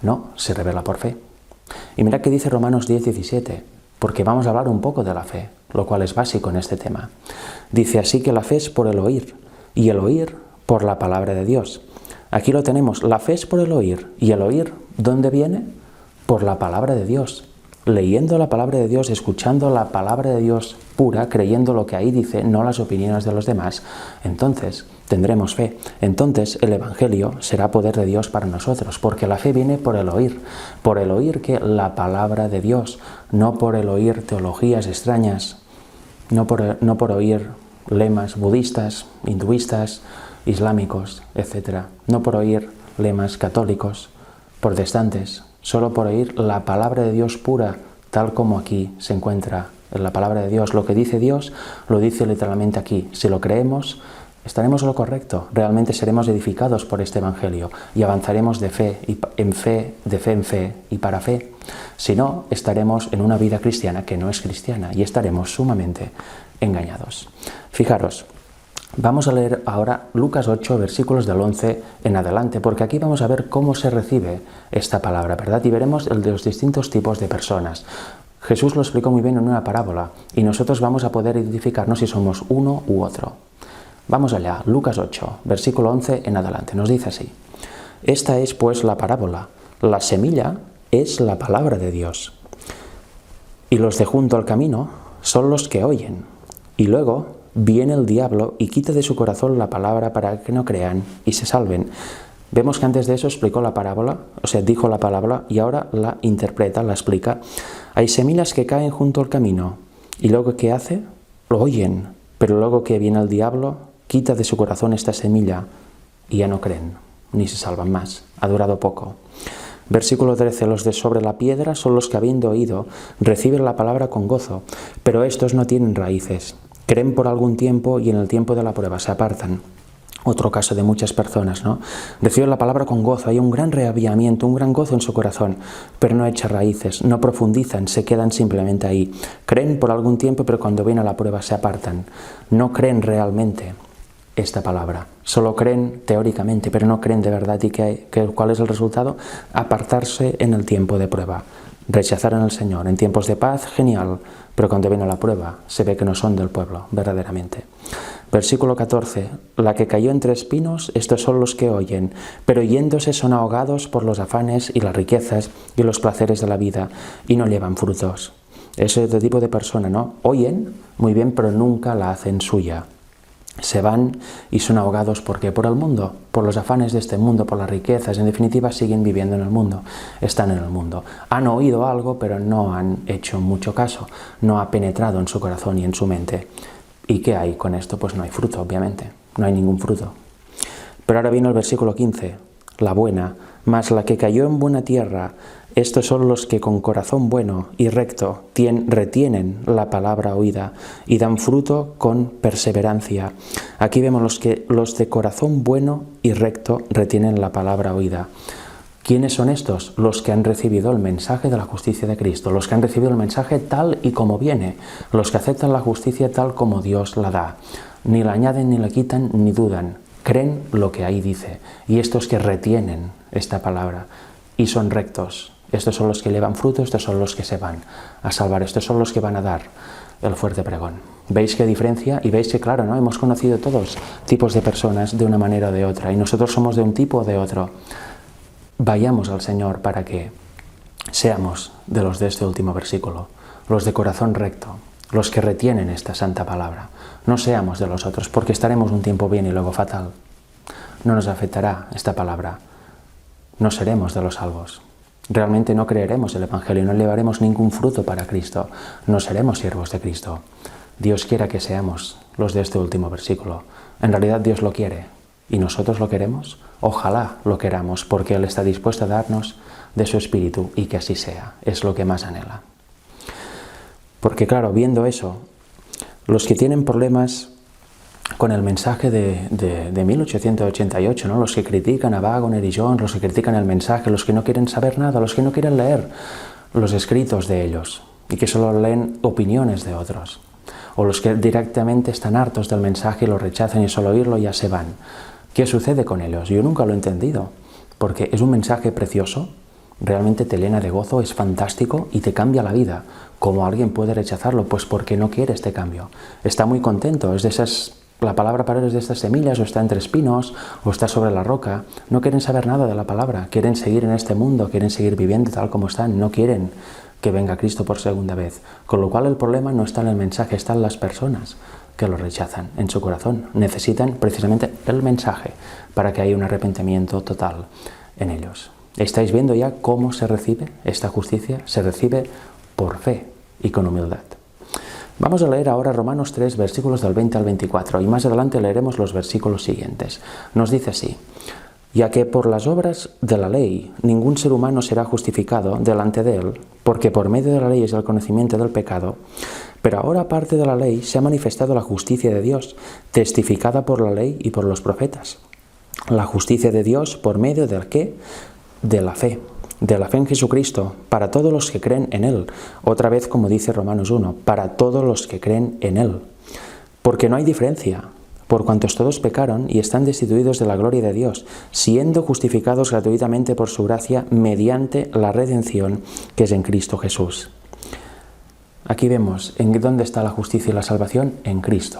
[SPEAKER 1] No, se revela por fe. Y mira que dice Romanos 10, 17, porque vamos a hablar un poco de la fe, lo cual es básico en este tema. Dice así que la fe es por el oír, y el oír por la palabra de Dios. Aquí lo tenemos, la fe es por el oír, y el oír, ¿dónde viene? Por la palabra de Dios. Leyendo la palabra de Dios, escuchando la palabra de Dios pura, creyendo lo que ahí dice, no las opiniones de los demás, entonces tendremos fe. Entonces el Evangelio será poder de Dios para nosotros, porque la fe viene por el oír que la palabra de Dios, no por el oír teologías extrañas, no por oír lemas budistas, hinduistas, islámicos, etc. No por oír lemas católicos, protestantes, solo por oír la palabra de Dios pura, tal como aquí se encuentra en la palabra de Dios. Lo que dice Dios, lo dice literalmente aquí. Si lo creemos, estaremos en lo correcto. Realmente seremos edificados por este Evangelio y avanzaremos de fe en fe y para fe. Si no, estaremos en una vida cristiana que no es cristiana y estaremos sumamente engañados. Fijaros. Vamos a leer ahora Lucas 8, versículos del 11 en adelante, porque aquí vamos a ver cómo se recibe esta palabra, ¿verdad? Y veremos el de los distintos tipos de personas. Jesús lo explicó muy bien en una parábola y nosotros vamos a poder identificarnos si somos uno u otro. Vamos allá, Lucas 8, versículo 11 en adelante, nos dice así. Esta es pues la parábola. La semilla es la palabra de Dios. Y los de junto al camino son los que oyen. Y luego viene el diablo y quita de su corazón la palabra para que no crean y se salven. Vemos que antes de eso explicó la parábola, o sea, dijo la palabra y ahora la interpreta, la explica. Hay semillas que caen junto al camino y luego ¿qué hace? Lo oyen, pero luego que viene el diablo, quita de su corazón esta semilla y ya no creen, ni se salvan más. Ha durado poco. Versículo 13, los de sobre la piedra son los que habiendo oído reciben la palabra con gozo, pero estos no tienen raíces. Creen por algún tiempo y en el tiempo de la prueba se apartan. Otro caso de muchas personas, ¿no? Reciben la palabra con gozo, hay un gran reavivamiento, un gran gozo en su corazón, pero no echa raíces, no profundizan, se quedan simplemente ahí. Creen por algún tiempo, pero cuando viene la prueba se apartan. No creen realmente esta palabra, solo creen teóricamente, pero no creen de verdad. ¿Y cuál es el resultado? Apartarse en el tiempo de prueba. Rechazar al Señor. En tiempos de paz, genial, pero cuando viene la prueba se ve que no son del pueblo, verdaderamente. Versículo 14. La que cayó entre espinos, estos son los que oyen, pero yéndose son ahogados por los afanes y las riquezas y los placeres de la vida y no llevan frutos. Ese es el tipo de persona, ¿no? Oyen muy bien, pero nunca la hacen suya. Se van y son ahogados, ¿por qué? Por el mundo, por los afanes de este mundo, por las riquezas. En definitiva, siguen viviendo en el mundo, están en el mundo. Han oído algo, pero no han hecho mucho caso, no ha penetrado en su corazón y en su mente. ¿Y qué hay con esto? Pues no hay fruto, obviamente, no hay ningún fruto. Pero ahora viene el versículo 15, la buena, mas la que cayó en buena tierra. Estos son los que con corazón bueno y recto retienen la palabra oída y dan fruto con perseverancia. Aquí vemos los de corazón bueno y recto retienen la palabra oída. ¿Quiénes son estos? Los que han recibido el mensaje de la justicia de Cristo, los que han recibido el mensaje tal y como viene, los que aceptan la justicia tal como Dios la da. Ni la añaden, ni la quitan, ni dudan. Creen lo que ahí dice. Y estos que retienen esta palabra y son rectos. Estos son los que llevan fruto, estos son los que se van a salvar, estos son los que van a dar el fuerte pregón. ¿Veis qué diferencia? Y veis que, claro, ¿no? Hemos conocido todos tipos de personas de una manera o de otra, y nosotros somos de un tipo o de otro. Vayamos al Señor para que seamos de los de este último versículo, los de corazón recto, los que retienen esta santa palabra. No seamos de los otros, porque estaremos un tiempo bien y luego fatal. No nos afectará esta palabra. No seremos de los salvos. Realmente no creeremos el Evangelio, no llevaremos ningún fruto para Cristo, no seremos siervos de Cristo. Dios quiera que seamos los de este último versículo. En realidad Dios lo quiere, ¿y nosotros lo queremos? Ojalá lo queramos, porque Él está dispuesto a darnos de su Espíritu, y que así sea, es lo que más anhela. Porque claro, viendo eso, los que tienen problemas con el mensaje de 1888, ¿no? Los que critican a Waggoner y Jones, los que critican el mensaje, los que no quieren saber nada, los que no quieren leer los escritos de ellos y que solo leen opiniones de otros, o los que directamente están hartos del mensaje y lo rechazan y solo oírlo ya se van. ¿Qué sucede con ellos? Yo nunca lo he entendido, porque es un mensaje precioso, realmente te llena de gozo, es fantástico y te cambia la vida. ¿Cómo alguien puede rechazarlo? Pues porque no quiere este cambio. Está muy contento, es de esas... La palabra para ellos es de estas semillas, o está entre espinos, o está sobre la roca. No quieren saber nada de la palabra, quieren seguir en este mundo, quieren seguir viviendo tal como están, no quieren que venga Cristo por segunda vez. Con lo cual el problema no está en el mensaje, está en las personas que lo rechazan en su corazón. Necesitan precisamente el mensaje para que haya un arrepentimiento total en ellos. ¿Estáis viendo ya cómo se recibe esta justicia? Se recibe por fe y con humildad. Vamos a leer ahora Romanos 3, versículos del 20 al 24, y más adelante leeremos los versículos siguientes. Nos dice así: ya que por las obras de la ley ningún ser humano será justificado delante de él, porque por medio de la ley es el conocimiento del pecado, pero ahora aparte de la ley se ha manifestado la justicia de Dios, testificada por la ley y por los profetas. La justicia de Dios por medio del ¿qué? De la fe en Jesucristo, para todos los que creen en Él. Otra vez, como dice Romanos 1, para todos los que creen en Él. Porque no hay diferencia, por cuantos todos pecaron y están destituidos de la gloria de Dios, siendo justificados gratuitamente por su gracia mediante la redención que es en Cristo Jesús. Aquí vemos en dónde está la justicia y la salvación: en Cristo.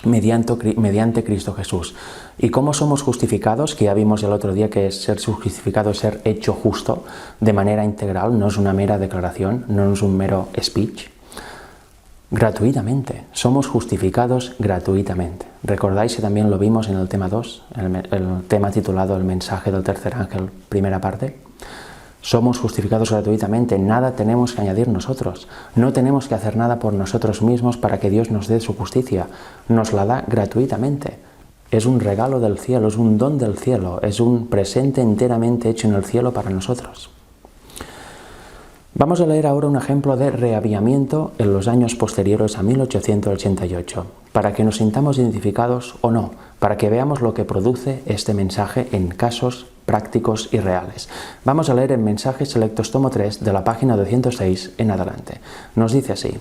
[SPEAKER 1] Mediante Cristo Jesús. ¿Y cómo somos justificados? Que ya vimos el otro día que ser justificado es ser hecho justo de manera integral, no es una mera declaración, no es un mero speech. Gratuitamente, somos justificados gratuitamente. ¿Recordáis que también lo vimos en el tema 2, el tema titulado El mensaje del tercer ángel, primera parte? Somos justificados gratuitamente, nada tenemos que añadir nosotros, no tenemos que hacer nada por nosotros mismos para que Dios nos dé su justicia, nos la da gratuitamente. Es un regalo del cielo, es un don del cielo, es un presente enteramente hecho en el cielo para nosotros. Vamos a leer ahora un ejemplo de reavivamiento en los años posteriores a 1888, para que nos sintamos identificados o no, para que veamos lo que produce este mensaje en casos prácticos y reales. Vamos a leer en Mensajes Selectos tomo 3 de la página 206 en adelante. Nos dice así: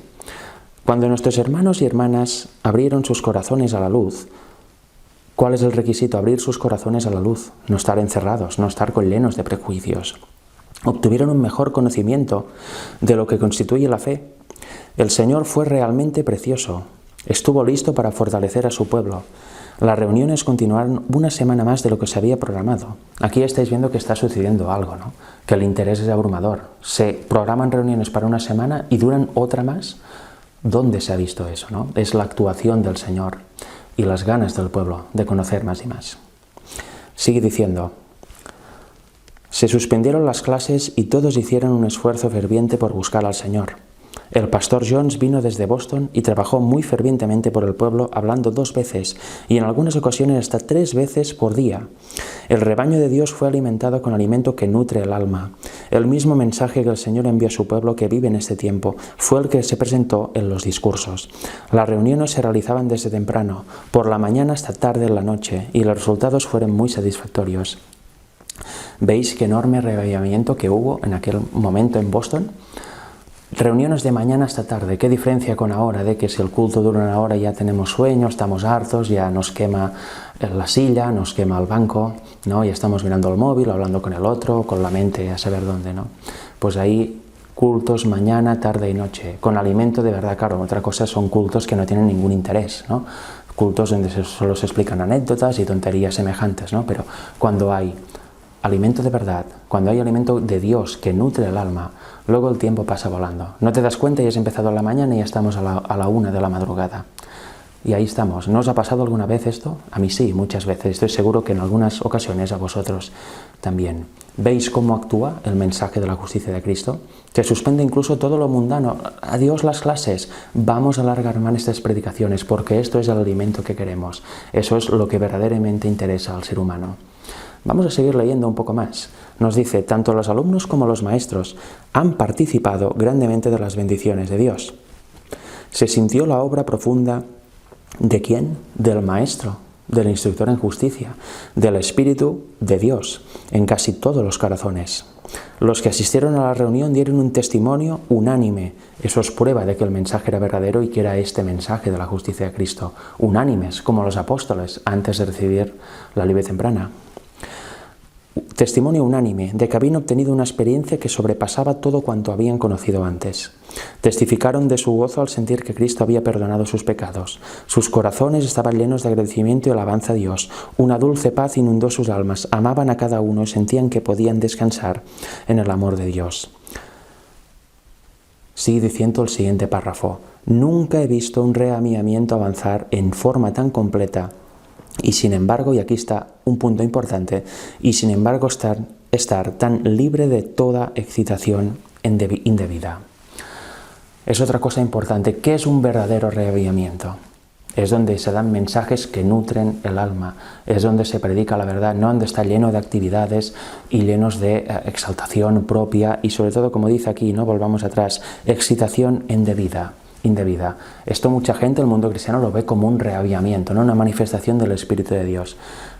[SPEAKER 1] cuando nuestros hermanos y hermanas abrieron sus corazones a la luz, ¿cuál es el requisito? Abrir sus corazones a la luz, no estar encerrados, no estar llenos de prejuicios. Obtuvieron un mejor conocimiento de lo que constituye la fe. El Señor fue realmente precioso. Estuvo listo para fortalecer a su pueblo. Las reuniones continuaron una semana más de lo que se había programado. Aquí estáis viendo que está sucediendo algo, ¿no? Que el interés es abrumador. Se programan reuniones para una semana y duran otra más. ¿Dónde se ha visto eso, no? Es la actuación del Señor. y las ganas del pueblo de conocer más y más. Sigue diciendo: se suspendieron las clases y todos hicieron un esfuerzo ferviente por buscar al Señor. El pastor Jones vino desde Boston y trabajó muy fervientemente por el pueblo, hablando 2 veces y en algunas ocasiones hasta 3 veces por día. El rebaño de Dios fue alimentado con alimento que nutre el alma. El mismo mensaje que el Señor envió a su pueblo que vive en este tiempo fue el que se presentó en los discursos. Las reuniones se realizaban desde temprano, por la mañana hasta tarde en la noche, y los resultados fueron muy satisfactorios. ¿Veis qué enorme reavivamiento que hubo en aquel momento en Boston? Reuniones de mañana hasta tarde. ¿Qué diferencia con ahora de que si el culto dura 1 hora ya tenemos sueño, estamos hartos, ya nos quema la silla, nos quema el banco, ¿no? Ya estamos mirando el móvil, hablando con el otro, con la mente a saber dónde, ¿no? Pues ahí cultos mañana, tarde y noche, con alimento de verdad. Claro, otra cosa son cultos que no tienen ningún interés, ¿no? Cultos donde solo se explican anécdotas y tonterías semejantes, ¿no? Pero cuando hay alimento de verdad, cuando hay alimento de Dios que nutre el alma, luego el tiempo pasa volando. No te das cuenta y has empezado a la mañana y ya estamos a la 1 de la madrugada. Y ahí estamos. ¿No os ha pasado alguna vez esto? A mí sí, muchas veces. Estoy seguro que en algunas ocasiones a vosotros también. ¿Veis cómo actúa el mensaje de la justicia de Cristo? Se suspende incluso todo lo mundano. Adiós las clases. Vamos a alargar más estas predicaciones porque esto es el alimento que queremos. Eso es lo que verdaderamente interesa al ser humano. Vamos a seguir leyendo un poco más. Nos dice: tanto los alumnos como los maestros han participado grandemente de las bendiciones de Dios. Se sintió la obra profunda ¿de quién? Del maestro, del instructor en justicia, del Espíritu de Dios en casi todos los corazones. Los que asistieron a la reunión dieron un testimonio unánime. Eso es prueba de que el mensaje era verdadero y que era este mensaje de la justicia de Cristo. Unánimes, como los apóstoles antes de recibir la libre temprana. Testimonio unánime de que habían obtenido una experiencia que sobrepasaba todo cuanto habían conocido antes. Testificaron de su gozo al sentir que Cristo había perdonado sus pecados. Sus corazones estaban llenos de agradecimiento y alabanza a Dios. Una dulce paz inundó sus almas. Amaban a cada uno y sentían que podían descansar en el amor de Dios. Sigue diciendo el siguiente párrafo: nunca he visto un reavivamiento avanzar en forma tan completa. Y sin embargo, y aquí está un punto importante, y sin embargo estar tan libre de toda excitación indebida. Es otra cosa importante. ¿Qué es un verdadero reavivamiento? Es donde se dan mensajes que nutren el alma, es donde se predica la verdad, no donde está lleno de actividades y llenos de exaltación propia y sobre todo, como dice aquí, no volvamos atrás, excitación indebida. Esto mucha gente, el mundo cristiano, lo ve como un reavivamiento, ¿no? Una manifestación del Espíritu de Dios.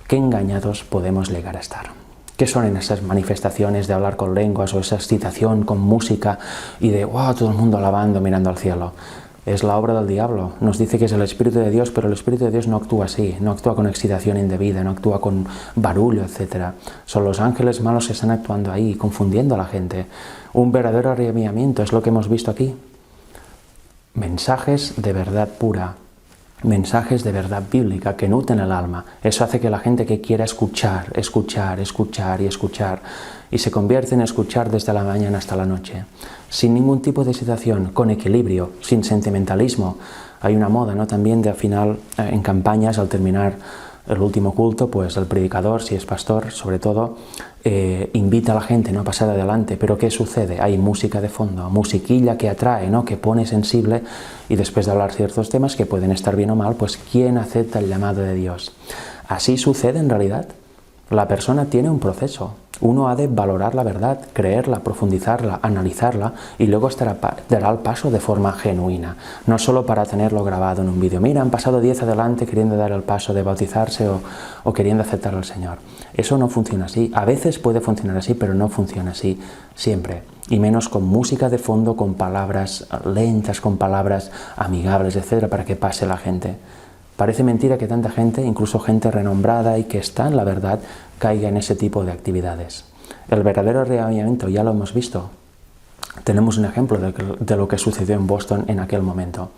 [SPEAKER 1] Qué engañados podemos llegar a estar. ¿Qué son en esas manifestaciones de hablar con lenguas o esa excitación con música y de wow, todo el mundo alabando, mirando al cielo? Es la obra del diablo. Nos dice que es el Espíritu de Dios, pero el Espíritu de Dios no actúa así, no actúa con excitación indebida, no actúa con barullo, etc. Son los ángeles malos que están actuando ahí, confundiendo a la gente. Un verdadero reavivamiento es lo que hemos visto aquí. Mensajes de verdad pura, mensajes de verdad bíblica que nutren el alma. Eso hace que la gente que quiera escuchar y se convierte en escuchar desde la mañana hasta la noche, sin ningún tipo de excitación, con equilibrio, sin sentimentalismo. Hay una moda, ¿no? También de al final, en campañas, al terminar el último culto, pues el predicador, si es pastor, sobre todo, invita a la gente, ¿no?, a pasar adelante. Pero ¿qué sucede? Hay música de fondo, musiquilla que atrae, ¿no?, que pone sensible, y después de hablar ciertos temas que pueden estar bien o mal, pues ¿quién acepta el llamado de Dios? Así sucede en realidad. La persona tiene un proceso. Uno ha de valorar la verdad, creerla, profundizarla, analizarla y luego dará el paso de forma genuina, no solo para tenerlo grabado en un vídeo. Mira, han pasado 10 adelante queriendo dar el paso de bautizarse o queriendo aceptar al Señor. Eso no funciona así. A veces puede funcionar así, pero no funciona así siempre. Y menos con música de fondo, con palabras lentas, con palabras amigables, etcétera, para que pase la gente. Parece mentira que tanta gente, incluso gente renombrada y que está en la verdad, caiga en ese tipo de actividades. El verdadero reavivamiento ya lo hemos visto. Tenemos un ejemplo de lo que sucedió en Boston en aquel momento.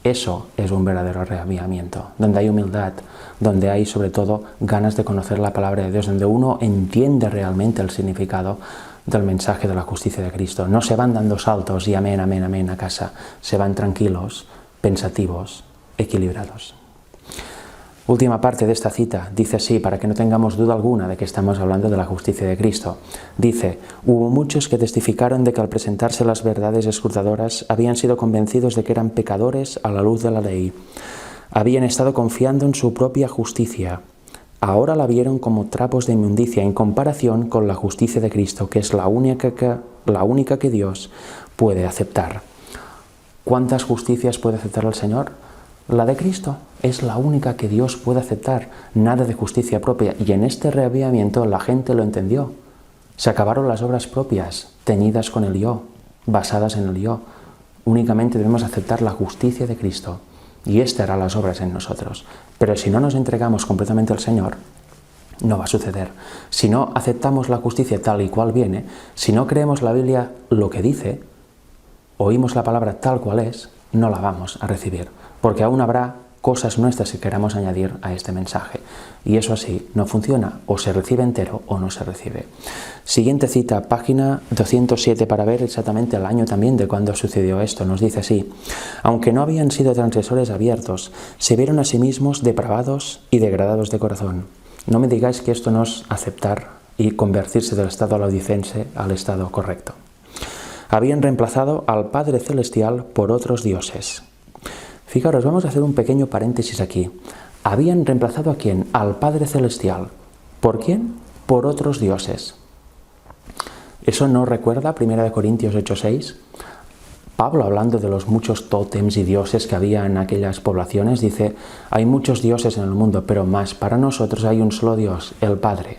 [SPEAKER 1] Eso es un verdadero reavivamiento, donde hay humildad, donde hay sobre todo ganas de conocer la palabra de Dios, donde uno entiende realmente el significado del mensaje de la justicia de Cristo. No se van dando saltos y amén, amén, amén a casa. Se van tranquilos, pensativos, equilibrados. Última parte de esta cita, dice así, para que no tengamos duda alguna de que estamos hablando de la justicia de Cristo. Dice, hubo muchos que testificaron de que al presentarse las verdades escrutadoras habían sido convencidos de que eran pecadores a la luz de la ley. Habían estado confiando en su propia justicia. Ahora la vieron como trapos de inmundicia en comparación con la justicia de Cristo, que es la única que Dios puede aceptar. ¿Cuántas justicias puede aceptar el Señor? La de Cristo es la única que Dios puede aceptar, nada de justicia propia. Y en este reavivamiento la gente lo entendió. Se acabaron las obras propias, teñidas con el yo, basadas en el yo. Únicamente debemos aceptar la justicia de Cristo. Y éste hará las obras en nosotros. Pero si no nos entregamos completamente al Señor, no va a suceder. Si no aceptamos la justicia tal y cual viene, si no creemos la Biblia lo que dice, oímos la palabra tal cual es, no la vamos a recibir. Porque aún habrá cosas nuestras que queramos añadir a este mensaje. Y eso así no funciona. O se recibe entero o no se recibe. Siguiente cita, página 207, para ver exactamente el año también de cuando sucedió esto. Nos dice así: aunque no habían sido transgresores abiertos, se vieron a sí mismos depravados y degradados de corazón. No me digáis que esto no es aceptar y convertirse del estado laodicense al estado correcto. Habían reemplazado al Padre Celestial por otros dioses. Fijaros, vamos a hacer un pequeño paréntesis aquí. ¿Habían reemplazado a quién? Al Padre Celestial. ¿Por quién? Por otros dioses. ¿Eso no recuerda 1 Corintios 8:6? Pablo, hablando de los muchos tótems y dioses que había en aquellas poblaciones, dice, hay muchos dioses en el mundo, pero más para nosotros hay un solo Dios, el Padre,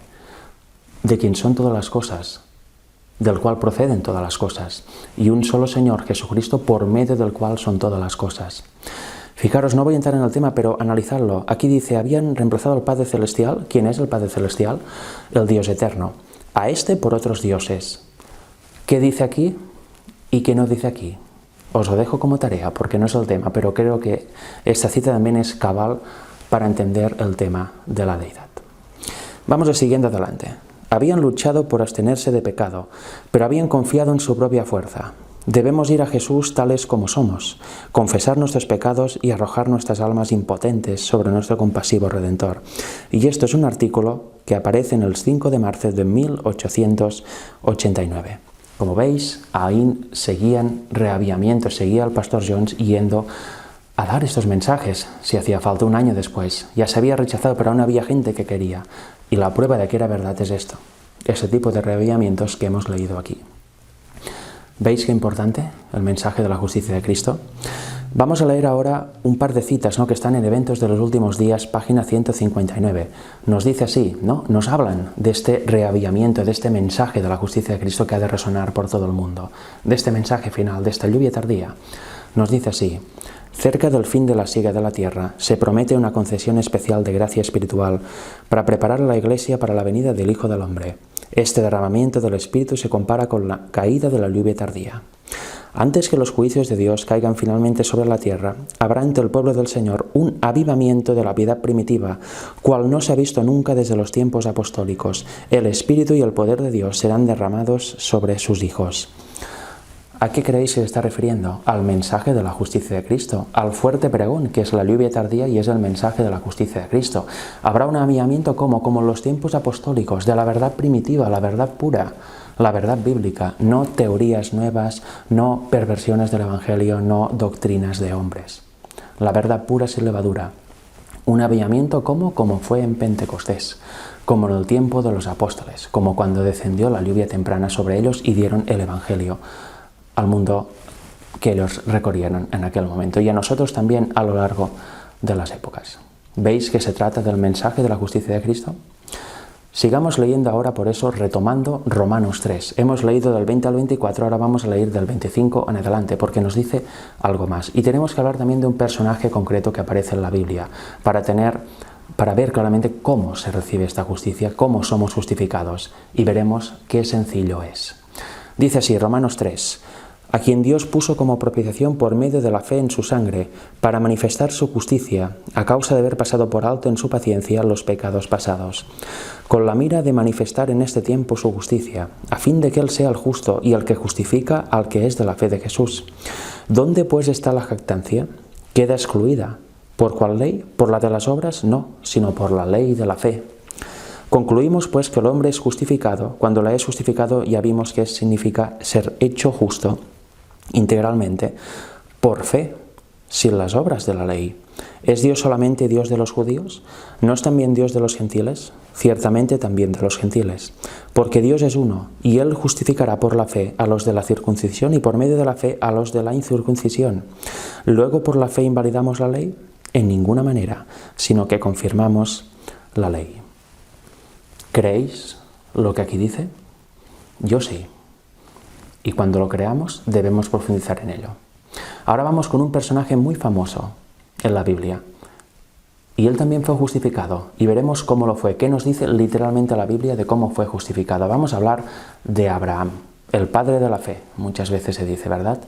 [SPEAKER 1] de quien son todas las cosas, del cual proceden todas las cosas, y un solo Señor, Jesucristo, por medio del cual son todas las cosas. Fijaros, no voy a entrar en el tema, pero analizadlo. Aquí dice, habían reemplazado al Padre Celestial. ¿Quién es el Padre Celestial? El Dios eterno. A este por otros dioses. ¿Qué dice aquí y qué no dice aquí? Os lo dejo como tarea, porque no es el tema, pero creo que esta cita también es cabal para entender el tema de la deidad. Vamos a siguiendo adelante. Habían luchado por abstenerse de pecado, pero habían confiado en su propia fuerza. Debemos ir a Jesús tales como somos, confesar nuestros pecados y arrojar nuestras almas impotentes sobre nuestro compasivo Redentor. Y esto es un artículo que aparece en el 5 de marzo de 1889. Como veis, ahí seguían reavivamientos, seguía el pastor Jones yendo a dar estos mensajes, si hacía falta, un año después. Ya se había rechazado, pero aún había gente que quería. Y la prueba de que era verdad es esto, ese tipo de reavivamientos que hemos leído aquí. ¿Veis qué importante el mensaje de la justicia de Cristo? Vamos a leer ahora un par de citas, ¿no?, que están en Eventos de los Últimos Días, página 159. Nos dice así, ¿no? Nos hablan de este reavivamiento, de este mensaje de la justicia de Cristo que ha de resonar por todo el mundo, de este mensaje final, de esta lluvia tardía. Nos dice así: cerca del fin de la siega de la tierra, se promete una concesión especial de gracia espiritual para preparar a la Iglesia para la venida del Hijo del Hombre. Este derramamiento del Espíritu se compara con la caída de la lluvia tardía. Antes que los juicios de Dios caigan finalmente sobre la tierra, habrá ante el pueblo del Señor un avivamiento de la vida primitiva, cual no se ha visto nunca desde los tiempos apostólicos. El Espíritu y el poder de Dios serán derramados sobre sus hijos. ¿A qué creéis que se está refiriendo? Al mensaje de la justicia de Cristo, al fuerte pregón, que es la lluvia tardía y es el mensaje de la justicia de Cristo. Habrá un avivamiento como en los tiempos apostólicos, de la verdad primitiva, la verdad pura, la verdad bíblica, no teorías nuevas, no perversiones del Evangelio, no doctrinas de hombres. La verdad pura sin levadura. Un avivamiento como fue en Pentecostés, como en el tiempo de los apóstoles, como cuando descendió la lluvia temprana sobre ellos y dieron el Evangelio al mundo que ellos recorrieron en aquel momento, y a nosotros también a lo largo de las épocas. ¿Veis que se trata del mensaje de la justicia de Cristo? Sigamos leyendo ahora, por eso, retomando Romanos 3. Hemos leído del 20 al 24, ahora vamos a leer del 25 en adelante, porque nos dice algo más. Y tenemos que hablar también de un personaje concreto que aparece en la Biblia, para ver claramente cómo se recibe esta justicia, cómo somos justificados, y veremos qué sencillo es. Dice así, Romanos 3, a quien Dios puso como propiciación por medio de la fe en su sangre, para manifestar su justicia, a causa de haber pasado por alto en su paciencia los pecados pasados, con la mira de manifestar en este tiempo su justicia, a fin de que Él sea el justo y el que justifica al que es de la fe de Jesús. ¿Dónde pues está la jactancia? Queda excluida, ¿Por cuál ley? ¿Por la de las obras? No, sino por la ley de la fe. Concluimos pues que el hombre es justificado. Cuando la es justificado ya vimos que significa ser hecho justo integralmente por fe, sin las obras de la ley. ¿Es Dios solamente Dios de los judíos? ¿No es también Dios de los gentiles? Ciertamente también de los gentiles. Porque Dios es uno, y Él justificará por la fe a los de la circuncisión y por medio de la fe a los de la incircuncisión. ¿Luego por la fe invalidamos la ley? En ninguna manera, sino que confirmamos la ley. ¿Creéis lo que aquí dice? Yo sí. Y cuando lo creamos, debemos profundizar en ello. Ahora vamos con un personaje muy famoso en la Biblia. Y él también fue justificado. Y veremos cómo lo fue. ¿Qué nos dice literalmente la Biblia de cómo fue justificado? Vamos a hablar de Abraham, el padre de la fe. Muchas veces se dice, ¿verdad?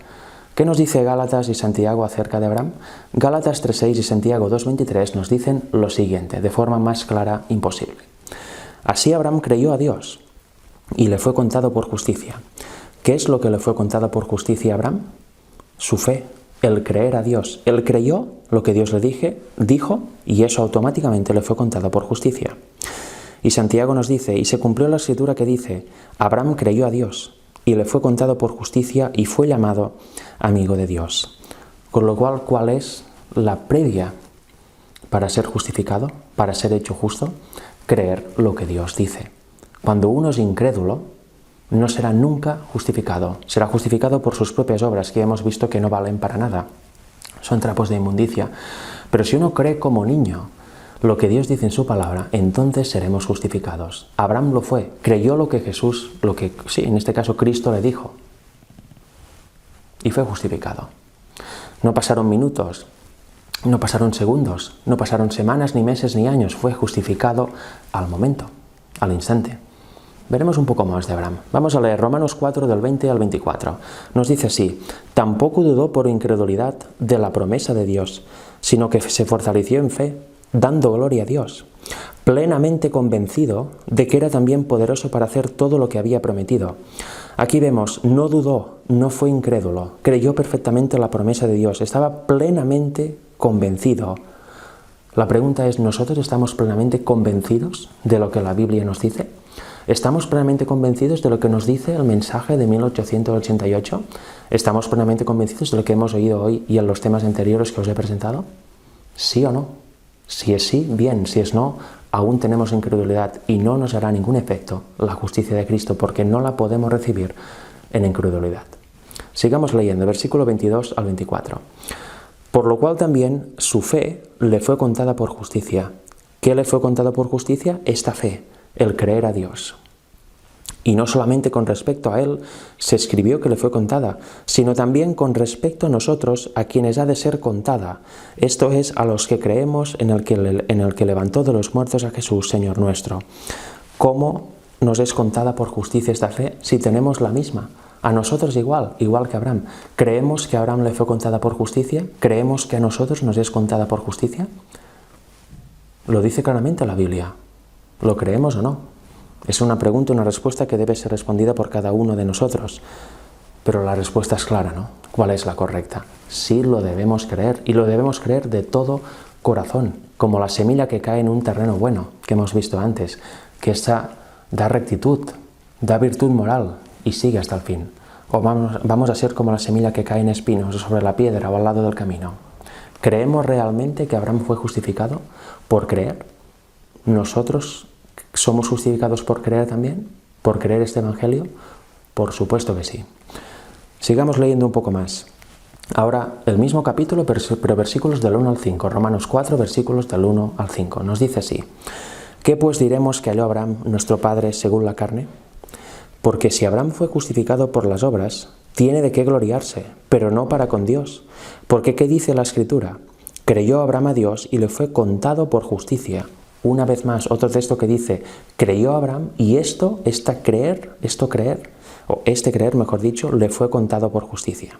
[SPEAKER 1] ¿Qué nos dice Gálatas y Santiago acerca de Abraham? Gálatas 3:6 y Santiago 2:23 nos dicen lo siguiente, de forma más clara imposible. Así Abraham creyó a Dios y le fue contado por justicia. ¿Qué es lo que le fue contado por justicia a Abraham? Su fe, el creer a Dios. Él creyó lo que Dios le dijo y eso automáticamente le fue contado por justicia. Y Santiago nos dice, y se cumplió la escritura que dice, Abraham creyó a Dios y le fue contado por justicia y fue llamado amigo de Dios. Con lo cual, ¿cuál es la previa para ser justificado, para ser hecho justo? Creer lo que Dios dice. Cuando uno es incrédulo, no será nunca justificado. Será justificado por sus propias obras, que hemos visto que no valen para nada. Son trapos de inmundicia. Pero si uno cree como niño lo que Dios dice en su palabra, entonces seremos justificados. Abraham lo fue, creyó lo que en este caso Cristo le dijo. Y fue justificado. No pasaron minutos, no pasaron segundos, no pasaron semanas, ni meses, ni años. Fue justificado al momento, al instante. Veremos un poco más de Abraham. Vamos a leer Romanos 4 del 20 al 24. Nos dice así, tampoco dudó por incredulidad de la promesa de Dios, sino que se fortaleció en fe, dando gloria a Dios, plenamente convencido de que era también poderoso para hacer todo lo que había prometido. Aquí vemos, no dudó, no fue incrédulo, creyó perfectamente la promesa de Dios, estaba plenamente convencido. La pregunta es, ¿nosotros estamos plenamente convencidos de lo que la Biblia nos dice? ¿Estamos plenamente convencidos de lo que nos dice el mensaje de 1888? ¿Estamos plenamente convencidos de lo que hemos oído hoy y en los temas anteriores que os he presentado? ¿Sí o no? Si es sí, bien. Si es no, aún tenemos incredulidad y no nos hará ningún efecto la justicia de Cristo porque no la podemos recibir en incredulidad. Sigamos leyendo, versículo 22 al 24. Por lo cual también su fe le fue contada por justicia. ¿Qué le fue contada por justicia? Esta fe, el creer a Dios. Y no solamente con respecto a él se escribió que le fue contada, sino también con respecto a nosotros, a quienes ha de ser contada. Esto es, a los que creemos en el que levantó de los muertos a Jesús, Señor nuestro. ¿Cómo nos es contada por justicia esta fe si tenemos la misma? A nosotros igual que Abraham. ¿Creemos que a Abraham le fue contada por justicia? ¿Creemos que a nosotros nos es contada por justicia? Lo dice claramente la Biblia. ¿Lo creemos o no? Es una pregunta, una respuesta que debe ser respondida por cada uno de nosotros. Pero la respuesta es clara, ¿no? ¿Cuál es la correcta? Sí lo debemos creer, y lo debemos creer de todo corazón, como la semilla que cae en un terreno bueno, que hemos visto antes, que esta da rectitud, da virtud moral y sigue hasta el fin. O vamos a ser como la semilla que cae en espinos, sobre la piedra o al lado del camino. ¿Creemos realmente que Abraham fue justificado por creer? ¿Nosotros somos justificados por creer también? ¿Por creer este evangelio? Por supuesto que sí. Sigamos leyendo un poco más. Ahora, el mismo capítulo, pero versículos del 1 al 5. Romanos 4, versículos del 1 al 5. Nos dice así. ¿Qué pues diremos que halló Abraham, nuestro padre, según la carne? Porque si Abraham fue justificado por las obras, tiene de qué gloriarse, pero no para con Dios. Porque ¿qué dice la Escritura? Creyó Abraham a Dios y le fue contado por justicia. Una vez más, otro texto que dice, creyó Abraham y este creer, le fue contado por justicia.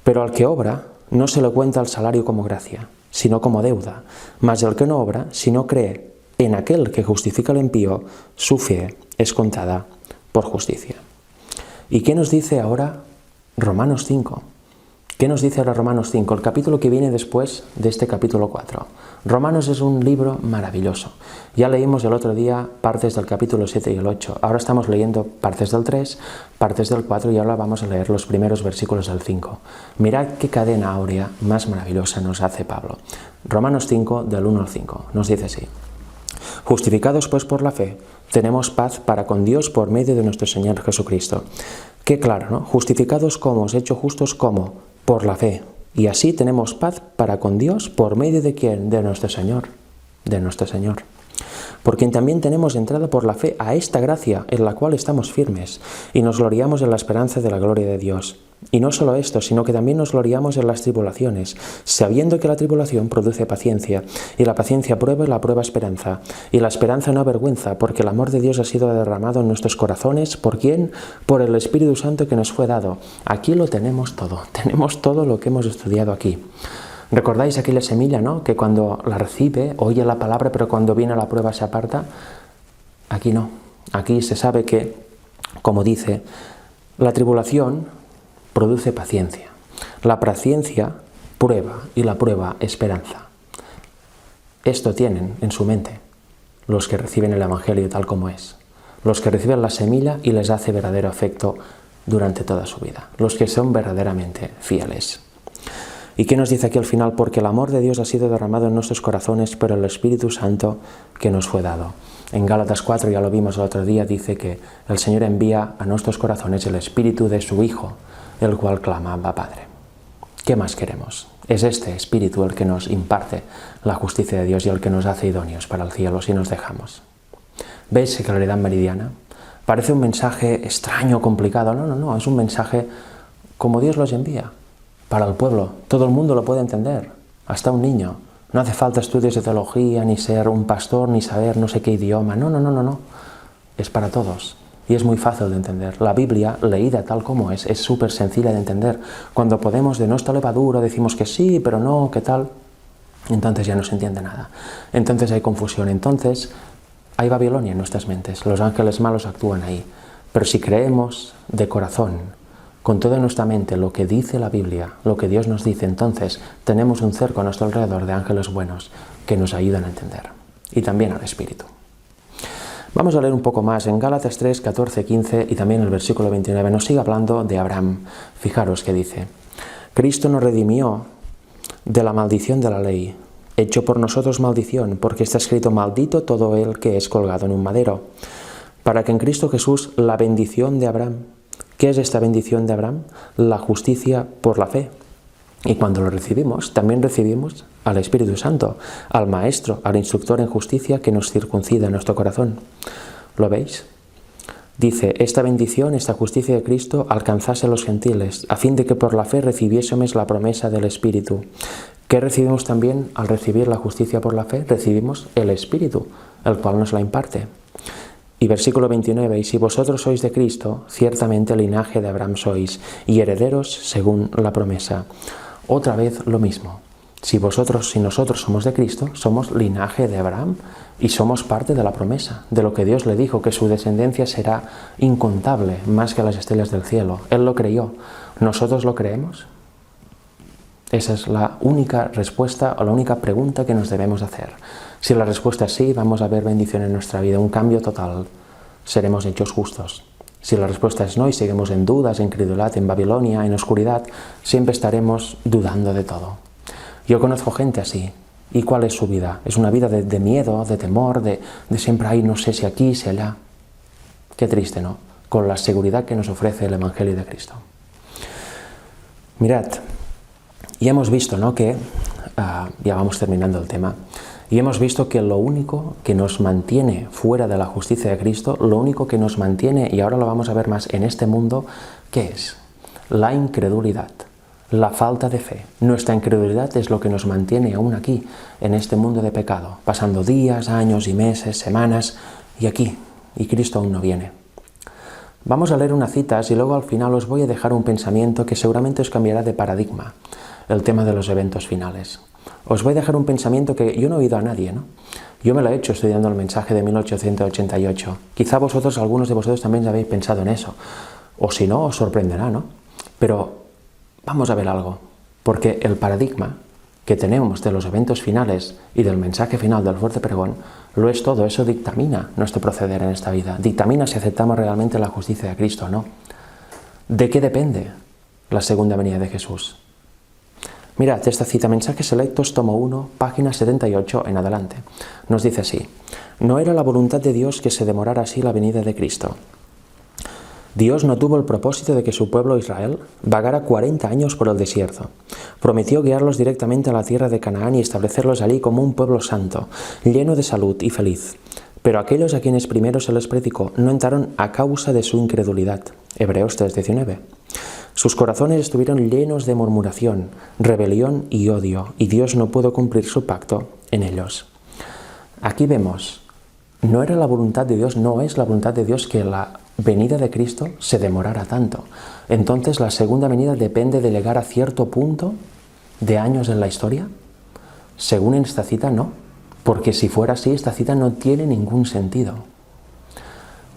[SPEAKER 1] Pero al que obra, no se le cuenta el salario como gracia, sino como deuda. Mas el que no obra, si no cree en aquel que justifica al impío, su fe es contada por justicia. ¿Y qué nos dice ahora Romanos 5? ¿Qué nos dice ahora Romanos 5? El capítulo que viene después de este capítulo 4. Romanos es un libro maravilloso. Ya leímos el otro día partes del capítulo 7 y el 8. Ahora estamos leyendo partes del 3, partes del 4 y ahora vamos a leer los primeros versículos del 5. Mirad qué cadena áurea más maravillosa nos hace Pablo. Romanos 5, del 1 al 5. Nos dice así. Justificados pues por la fe, tenemos paz para con Dios por medio de nuestro Señor Jesucristo. Qué claro, ¿no? Justificados como, hecho justos como, por la fe. Y así tenemos paz para con Dios por medio de ¿quién? De nuestro Señor. De nuestro Señor. Por quien también tenemos entrada por la fe a esta gracia en la cual estamos firmes y nos gloriamos en la esperanza de la gloria de Dios. Y no solo esto, sino que también nos gloriamos en las tribulaciones, sabiendo que la tribulación produce paciencia, y la paciencia prueba y la prueba esperanza, y la esperanza no avergüenza, porque el amor de Dios ha sido derramado en nuestros corazones. ¿Por quién? Por el Espíritu Santo que nos fue dado. Aquí lo tenemos todo lo que hemos estudiado aquí. ¿Recordáis aquí la semilla, no? Que cuando la recibe, oye la palabra, pero cuando viene la prueba se aparta? Aquí no. Aquí se sabe que, como dice, la tribulación produce paciencia. La paciencia prueba y la prueba esperanza. Esto tienen en su mente los que reciben el Evangelio tal como es. Los que reciben la semilla y les hace verdadero efecto durante toda su vida. Los que son verdaderamente fieles. ¿Y qué nos dice aquí al final? Porque el amor de Dios ha sido derramado en nuestros corazones por el Espíritu Santo que nos fue dado. En Gálatas 4, ya lo vimos el otro día, dice que el Señor envía a nuestros corazones el Espíritu de su Hijo, el cual clama, Abba Padre. ¿Qué más queremos? Es este Espíritu el que nos imparte la justicia de Dios y el que nos hace idóneos para el cielo si nos dejamos. ¿Veis qué claridad meridiana? Parece un mensaje extraño, complicado. No, es un mensaje como Dios los envía. Para el pueblo, todo el mundo lo puede entender, hasta un niño. No hace falta estudios de teología, ni ser un pastor, ni saber no sé qué idioma. No. Es para todos y es muy fácil de entender. La Biblia, leída tal como es súper sencilla de entender. Cuando podemos de nuestra levadura decimos que sí, pero no, ¿qué tal? Entonces ya no se entiende nada. Entonces hay confusión, entonces hay Babilonia en nuestras mentes. Los ángeles malos actúan ahí. Pero si creemos de corazón, con toda nuestra mente, lo que dice la Biblia, lo que Dios nos dice, entonces tenemos un cerco a nuestro alrededor de ángeles buenos que nos ayudan a entender. Y también al Espíritu. Vamos a leer un poco más en Gálatas 3, 14, 15 y también el versículo 29. Nos sigue hablando de Abraham. Fijaros que dice: Cristo nos redimió de la maldición de la ley, hecho por nosotros maldición, porque está escrito: maldito todo el que es colgado en un madero, para que en Cristo Jesús la bendición de Abraham. ¿Qué es esta bendición de Abraham? La justicia por la fe. Y cuando lo recibimos, también recibimos al Espíritu Santo, al Maestro, al Instructor en justicia que nos circuncida en nuestro corazón. ¿Lo veis? Dice, esta bendición, esta justicia de Cristo alcanzase a los gentiles, a fin de que por la fe recibiésemos la promesa del Espíritu. ¿Qué recibimos también al recibir la justicia por la fe? Recibimos el Espíritu, el cual nos la imparte. Y versículo 29, y si vosotros sois de Cristo, ciertamente linaje de Abraham sois, y herederos según la promesa. Otra vez lo mismo. Si nosotros somos de Cristo, somos linaje de Abraham y somos parte de la promesa, de lo que Dios le dijo, que su descendencia será incontable, más que las estrellas del cielo. Él lo creyó. ¿Nosotros lo creemos? Esa es la única respuesta o la única pregunta que nos debemos hacer. Si la respuesta es sí, vamos a ver bendición en nuestra vida, un cambio total. Seremos hechos justos. Si la respuesta es no y seguimos en dudas, en incredulidad, en Babilonia, en oscuridad, siempre estaremos dudando de todo. Yo conozco gente así. ¿Y cuál es su vida? Es una vida de miedo, de temor, de siempre, ay, no sé si aquí, si allá. Qué triste, ¿no? Con la seguridad que nos ofrece el Evangelio de Cristo. Mirad, y hemos visto, ¿no?, que, ya vamos terminando el tema, y hemos visto que lo único que nos mantiene fuera de la justicia de Cristo, lo único que nos mantiene, y ahora lo vamos a ver más en este mundo, ¿qué es? La incredulidad, la falta de fe. Nuestra incredulidad es lo que nos mantiene aún aquí, en este mundo de pecado, pasando días, años y meses, semanas, y aquí, y Cristo aún no viene. Vamos a leer unas citas y luego al final os voy a dejar un pensamiento que seguramente os cambiará de paradigma, el tema de los eventos finales. Os voy a dejar un pensamiento que yo no he oído a nadie, ¿no? Yo me lo he hecho estudiando el mensaje de 1888. Quizá vosotros, algunos de vosotros también habéis pensado en eso. O si no, os sorprenderá, ¿no? Pero vamos a ver algo. Porque el paradigma que tenemos de los eventos finales y del mensaje final del fuerte pregón lo es todo. Eso dictamina nuestro proceder en esta vida, dictamina si aceptamos realmente la justicia de Cristo o no. ¿De qué depende la segunda venida de Jesús? Mirad esta cita, Mensajes Selectos, tomo 1, página 78 en adelante. Nos dice así: no era la voluntad de Dios que se demorara así la venida de Cristo. Dios no tuvo el propósito de que su pueblo Israel vagara 40 años por el desierto. Prometió guiarlos directamente a la tierra de Canaán y establecerlos allí como un pueblo santo, lleno de salud y feliz. Pero aquellos a quienes primero se les predicó no entraron a causa de su incredulidad. Hebreos 3:19. Sus corazones estuvieron llenos de murmuración, rebelión y odio, y Dios no pudo cumplir su pacto en ellos. Aquí vemos, no era la voluntad de Dios, no es la voluntad de Dios que la venida de Cristo se demorara tanto. Entonces, ¿la segunda venida depende de llegar a cierto punto de años en la historia? Según esta cita, no. Porque si fuera así, esta cita no tiene ningún sentido.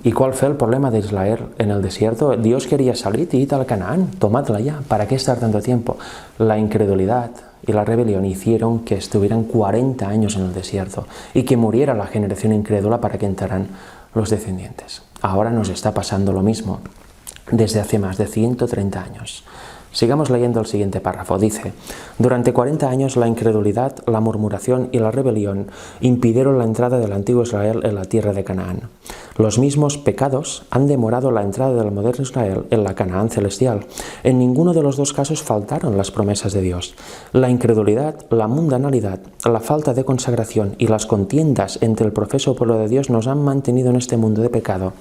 [SPEAKER 1] ¿Y cuál fue el problema de Israel en el desierto? Dios quería salir y ir al Canaán, tomadla ya. ¿Para qué estar tanto tiempo? La incredulidad y la rebelión hicieron que estuvieran 40 años en el desierto y que muriera la generación incrédula para que entraran los descendientes. Ahora nos está pasando lo mismo desde hace más de 130 años. Sigamos leyendo el siguiente párrafo. Dice: durante 40 años la incredulidad, la murmuración y la rebelión impidieron la entrada del antiguo Israel en la tierra de Canaán. Los mismos pecados han demorado la entrada del moderno Israel en la Canaán celestial. En ninguno de los dos casos faltaron las promesas de Dios. La incredulidad, la mundanalidad, la falta de consagración y las contiendas entre el profeso pueblo de Dios nos han mantenido en este mundo de pecado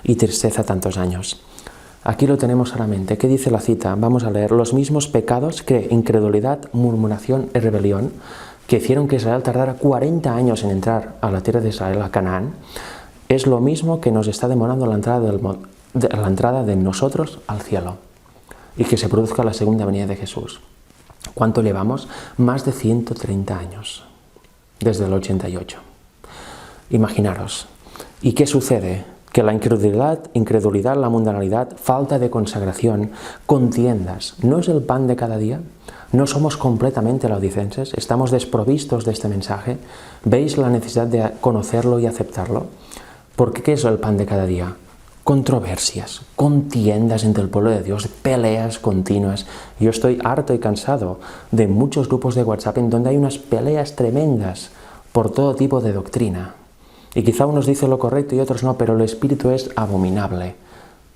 [SPEAKER 1] y tristeza tantos años. Aquí lo tenemos a la mente. ¿Qué dice la cita? Vamos a leer: los mismos pecados que incredulidad, murmuración y rebelión que hicieron que Israel tardara 40 años en entrar a la tierra de Israel, a Canaán, es lo mismo que nos está demorando la entrada de nosotros al cielo y que se produzca la segunda venida de Jesús. ¿Cuánto llevamos? Más de 130 años, desde el 88. Imaginaros. ¿Y qué sucede? Que la incredulidad, la mundanalidad, falta de consagración, contiendas, ¿no es el pan de cada día? ¿No somos completamente laodicenses? ¿Estamos desprovistos de este mensaje? ¿Veis la necesidad de conocerlo y aceptarlo? Porque ¿qué es el pan de cada día? Controversias, contiendas entre el pueblo de Dios, peleas continuas. Yo estoy harto y cansado de muchos grupos de WhatsApp en donde hay unas peleas tremendas por todo tipo de doctrina. Y quizá unos dicen lo correcto y otros no, pero el espíritu es abominable.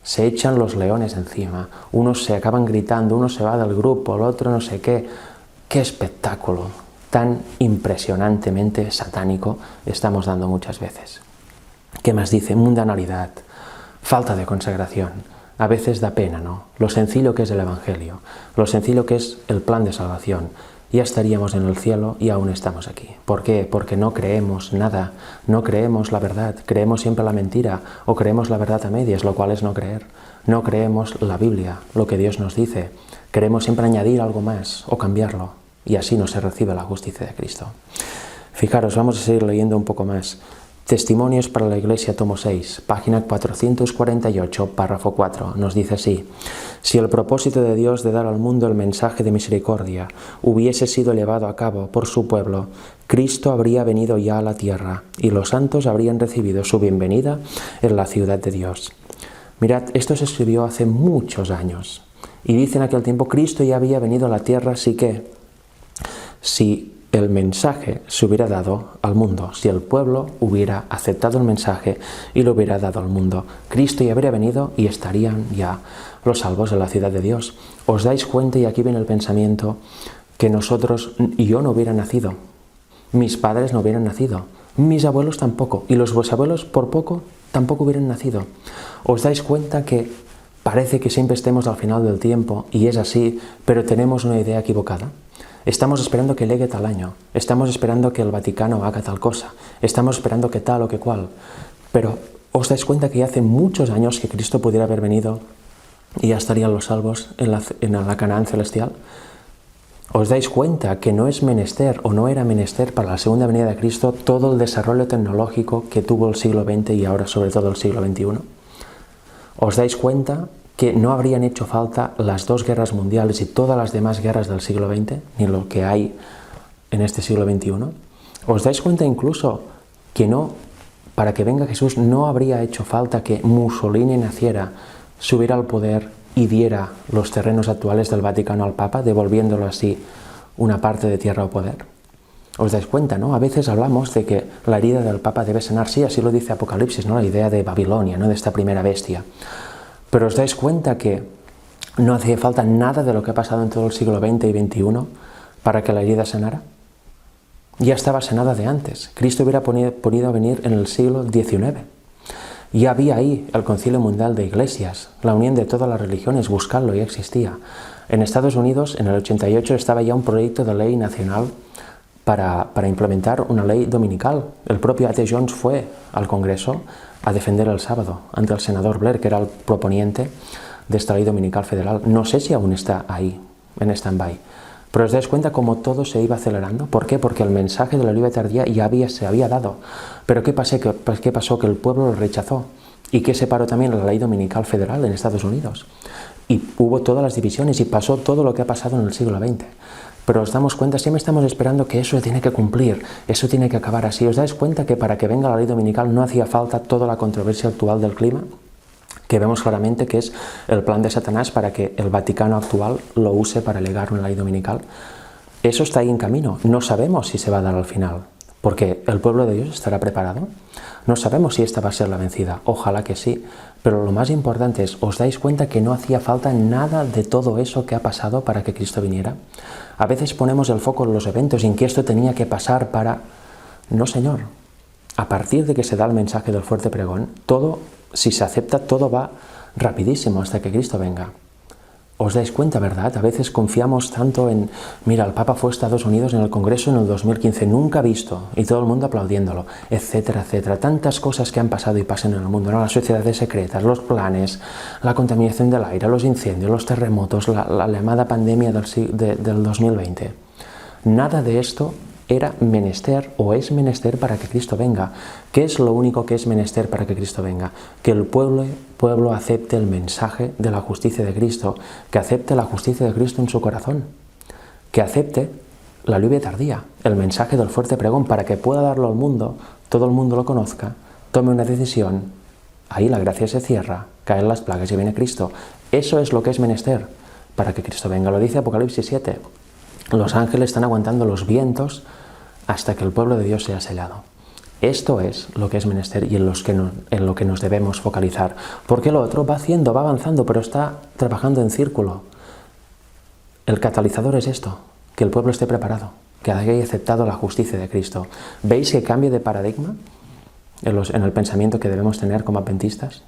[SPEAKER 1] Se echan los leones encima, unos se acaban gritando, uno se va del grupo, el otro no sé qué. ¡Qué espectáculo tan impresionantemente satánico estamos dando muchas veces! ¿Qué más dice? Mundanalidad, falta de consagración. A veces da pena, ¿no? Lo sencillo que es el Evangelio, lo sencillo que es el plan de salvación. Ya estaríamos en el cielo y aún estamos aquí. ¿Por qué? Porque no creemos nada, no creemos la verdad, creemos siempre la mentira o creemos la verdad a medias, lo cual es no creer. No creemos la Biblia, lo que Dios nos dice. Queremos siempre añadir algo más o cambiarlo y así no se recibe la justicia de Cristo. Fijaros, vamos a seguir leyendo un poco más. Testimonios para la Iglesia, tomo 6, página 448, párrafo 4, nos dice así: si el propósito de Dios de dar al mundo el mensaje de misericordia hubiese sido llevado a cabo por su pueblo, Cristo habría venido ya a la tierra y los santos habrían recibido su bienvenida en la ciudad de Dios. Mirad, esto se escribió hace muchos años y dice en aquel tiempo: Cristo ya había venido a la tierra, así que si el mensaje se hubiera dado al mundo, si el pueblo hubiera aceptado el mensaje y lo hubiera dado al mundo, Cristo ya habría venido y estarían ya los salvos en la ciudad de Dios. ¿Os dais cuenta? Y aquí viene el pensamiento, que nosotros y yo no hubiera nacido, mis padres no hubieran nacido, mis abuelos tampoco, y los abuelos por poco tampoco hubieran nacido. ¿Os dais cuenta que parece que siempre estemos al final del tiempo y es así, pero tenemos una idea equivocada? Estamos esperando que llegue tal año, estamos esperando que el Vaticano haga tal cosa, estamos esperando que tal o que cual. Pero ¿os dais cuenta que ya hace muchos años que Cristo pudiera haber venido y ya estarían los salvos en la Canaán celestial? ¿Os dais cuenta que no es menester o no era menester para la segunda venida de Cristo todo el desarrollo tecnológico que tuvo el siglo XX y ahora sobre todo el siglo XXI? ¿Os dais cuenta que no habrían hecho falta las dos guerras mundiales y todas las demás guerras del siglo XX, ni lo que hay en este siglo XXI. ¿Os dais cuenta incluso que no, para que venga Jesús, no habría hecho falta que Mussolini naciera, subiera al poder y diera los terrenos actuales del Vaticano al Papa, devolviéndolo así una parte de tierra o poder? ¿Os dais cuenta, no? A veces hablamos de que la herida del Papa debe sanar, sí, así lo dice Apocalipsis, ¿no? La idea de Babilonia, ¿no? De esta primera bestia. Pero ¿os dais cuenta que no hacía falta nada de lo que ha pasado en todo el siglo XX y XXI para que la herida sanara? Ya estaba sanada de antes. Cristo hubiera podido venir en el siglo XIX. Ya había ahí el Concilio Mundial de Iglesias, la unión de todas las religiones, buscarlo, ya existía. En Estados Unidos, en el 88, estaba ya un proyecto de ley nacional para implementar una ley dominical. El propio A.T. Jones fue al Congreso a defender el sábado ante el senador Blair, que era el proponiente de esta ley dominical federal. No sé si aún está ahí, en stand-by. Pero os dais cuenta cómo todo se iba acelerando. ¿Por qué? Porque el mensaje de la lluvia tardía ya se había dado. Pero ¿qué pasó? Que el pueblo lo rechazó. ¿Y qué separó también la ley dominical federal en Estados Unidos? Y hubo todas las divisiones y pasó todo lo que ha pasado en el siglo XX. Pero os damos cuenta, siempre estamos esperando que eso tiene que cumplir, eso tiene que acabar así. ¿Os dais cuenta que para que venga la ley dominical no hacía falta toda la controversia actual del clima? Que vemos claramente que es el plan de Satanás para que el Vaticano actual lo use para legar una ley dominical. Eso está ahí en camino. No sabemos si se va a dar al final, porque el pueblo de Dios estará preparado. No sabemos si esta va a ser la vencida. Ojalá que sí. Pero lo más importante es, ¿os dais cuenta que no hacía falta nada de todo eso que ha pasado para que Cristo viniera? A veces ponemos el foco en los eventos y en que esto tenía que pasar para... No, Señor. A partir de que se da el mensaje del fuerte pregón, todo, si se acepta, todo va rapidísimo hasta que Cristo venga. ¿Os dais cuenta, verdad? A veces confiamos tanto en... Mira, el Papa fue a Estados Unidos en el Congreso en el 2015, nunca visto, y todo el mundo aplaudiéndolo, etcétera, etcétera. Tantas cosas que han pasado y pasan en el mundo, ¿no? Las sociedades secretas, los planes, la contaminación del aire, los incendios, los terremotos, la llamada pandemia del 2020. Nada de esto era menester o es menester para que Cristo venga. ¿Qué es lo único que es menester para que Cristo venga? Que el pueblo acepte el mensaje de la justicia de Cristo, que acepte la justicia de Cristo en su corazón, que acepte la lluvia tardía, el mensaje del fuerte pregón, para que pueda darlo al mundo, todo el mundo lo conozca, tome una decisión, ahí la gracia se cierra, caen las plagas y viene Cristo. Eso es lo que es menester para que Cristo venga. Lo dice Apocalipsis 7. Los ángeles están aguantando los vientos hasta que el pueblo de Dios sea sellado. Esto es lo que es menester y en lo que nos debemos focalizar. Porque lo otro va avanzando, pero está trabajando en círculo. El catalizador es esto, que el pueblo esté preparado, que haya aceptado la justicia de Cristo. ¿Veis que cambio de paradigma en el pensamiento que debemos tener como adventistas?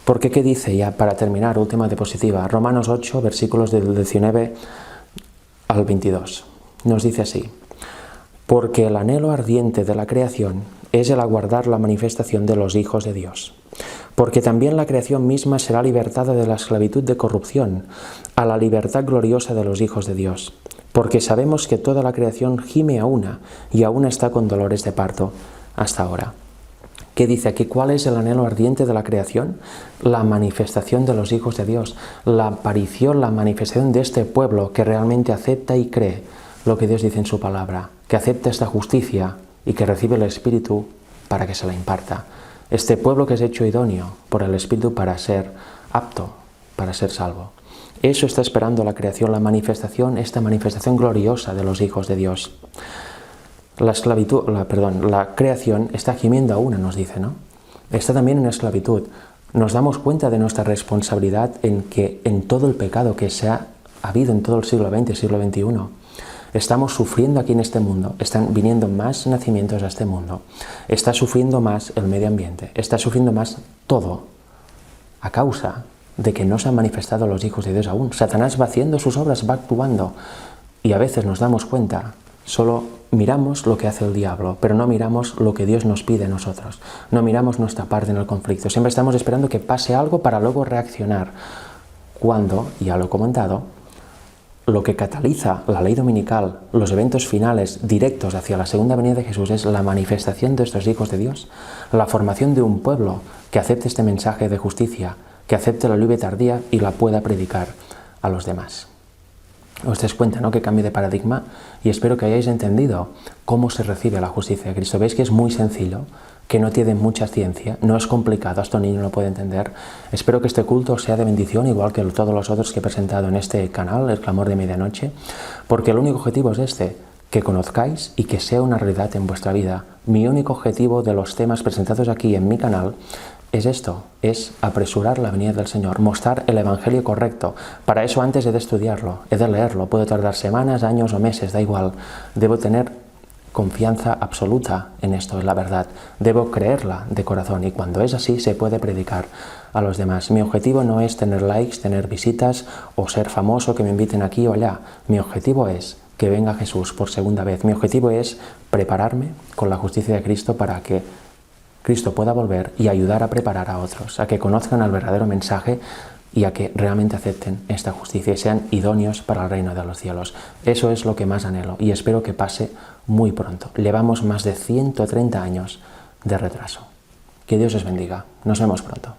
[SPEAKER 1] Porque ¿qué dice ya para terminar? Última diapositiva. Romanos 8, versículos del 19 al 22. Nos dice así: porque el anhelo ardiente de la creación es el aguardar la manifestación de los hijos de Dios. Porque también la creación misma será libertada de la esclavitud de corrupción a la libertad gloriosa de los hijos de Dios. Porque sabemos que toda la creación gime a una y aún está con dolores de parto hasta ahora. ¿Qué dice aquí? ¿Cuál es el anhelo ardiente de la creación? La manifestación de los hijos de Dios, la aparición, la manifestación de este pueblo que realmente acepta y cree lo que Dios dice en su palabra, que acepta esta justicia y que recibe el Espíritu para que se la imparta. Este pueblo que es hecho idóneo por el Espíritu para ser apto, para ser salvo. Eso está esperando la creación, esta manifestación gloriosa de los hijos de Dios. La creación está gimiendo a una, nos dice, ¿no? Está también en esclavitud. Nos damos cuenta de nuestra responsabilidad en que en todo el pecado que se ha habido en todo el siglo XX, siglo XXI, estamos sufriendo aquí en este mundo, están viniendo más nacimientos a este mundo, está sufriendo más el medio ambiente, está sufriendo más todo a causa de que no se han manifestado los hijos de Dios aún. Satanás va haciendo sus obras, va actuando y a veces nos damos cuenta, solo miramos lo que hace el diablo, pero no miramos lo que Dios nos pide a nosotros, no miramos nuestra parte en el conflicto, siempre estamos esperando que pase algo para luego reaccionar, cuando, ya lo he comentado, lo que cataliza la ley dominical, los eventos finales directos hacia la segunda venida de Jesús es la manifestación de estos hijos de Dios, la formación de un pueblo que acepte este mensaje de justicia, que acepte la lluvia tardía y la pueda predicar a los demás. Os des cuenta, ¿no?, que cambio de paradigma, y espero que hayáis entendido cómo se recibe la justicia de Cristo. Veis que es muy sencillo, que no tiene mucha ciencia, no es complicado, esto niño lo puede entender. Espero que este culto sea de bendición, igual que todos los otros que he presentado en este canal, El Clamor de Medianoche, porque el único objetivo es este, que conozcáis y que sea una realidad en vuestra vida. Mi único objetivo de los temas presentados aquí en mi canal es esto, es apresurar la venida del Señor, mostrar el Evangelio correcto. Para eso antes he de estudiarlo, he de leerlo, puede tardar semanas, años o meses, da igual. Debo tener confianza absoluta en esto, en la verdad. Debo creerla de corazón y cuando es así se puede predicar a los demás. Mi objetivo no es tener likes, tener visitas o ser famoso, que me inviten aquí o allá. Mi objetivo es que venga Jesús por segunda vez. Mi objetivo es prepararme con la justicia de Cristo para que Cristo pueda volver y ayudar a preparar a otros, a que conozcan el verdadero mensaje y a que realmente acepten esta justicia y sean idóneos para el reino de los cielos. Eso es lo que más anhelo y espero que pase muy pronto. Llevamos más de 130 años de retraso. Que Dios os bendiga. Nos vemos pronto.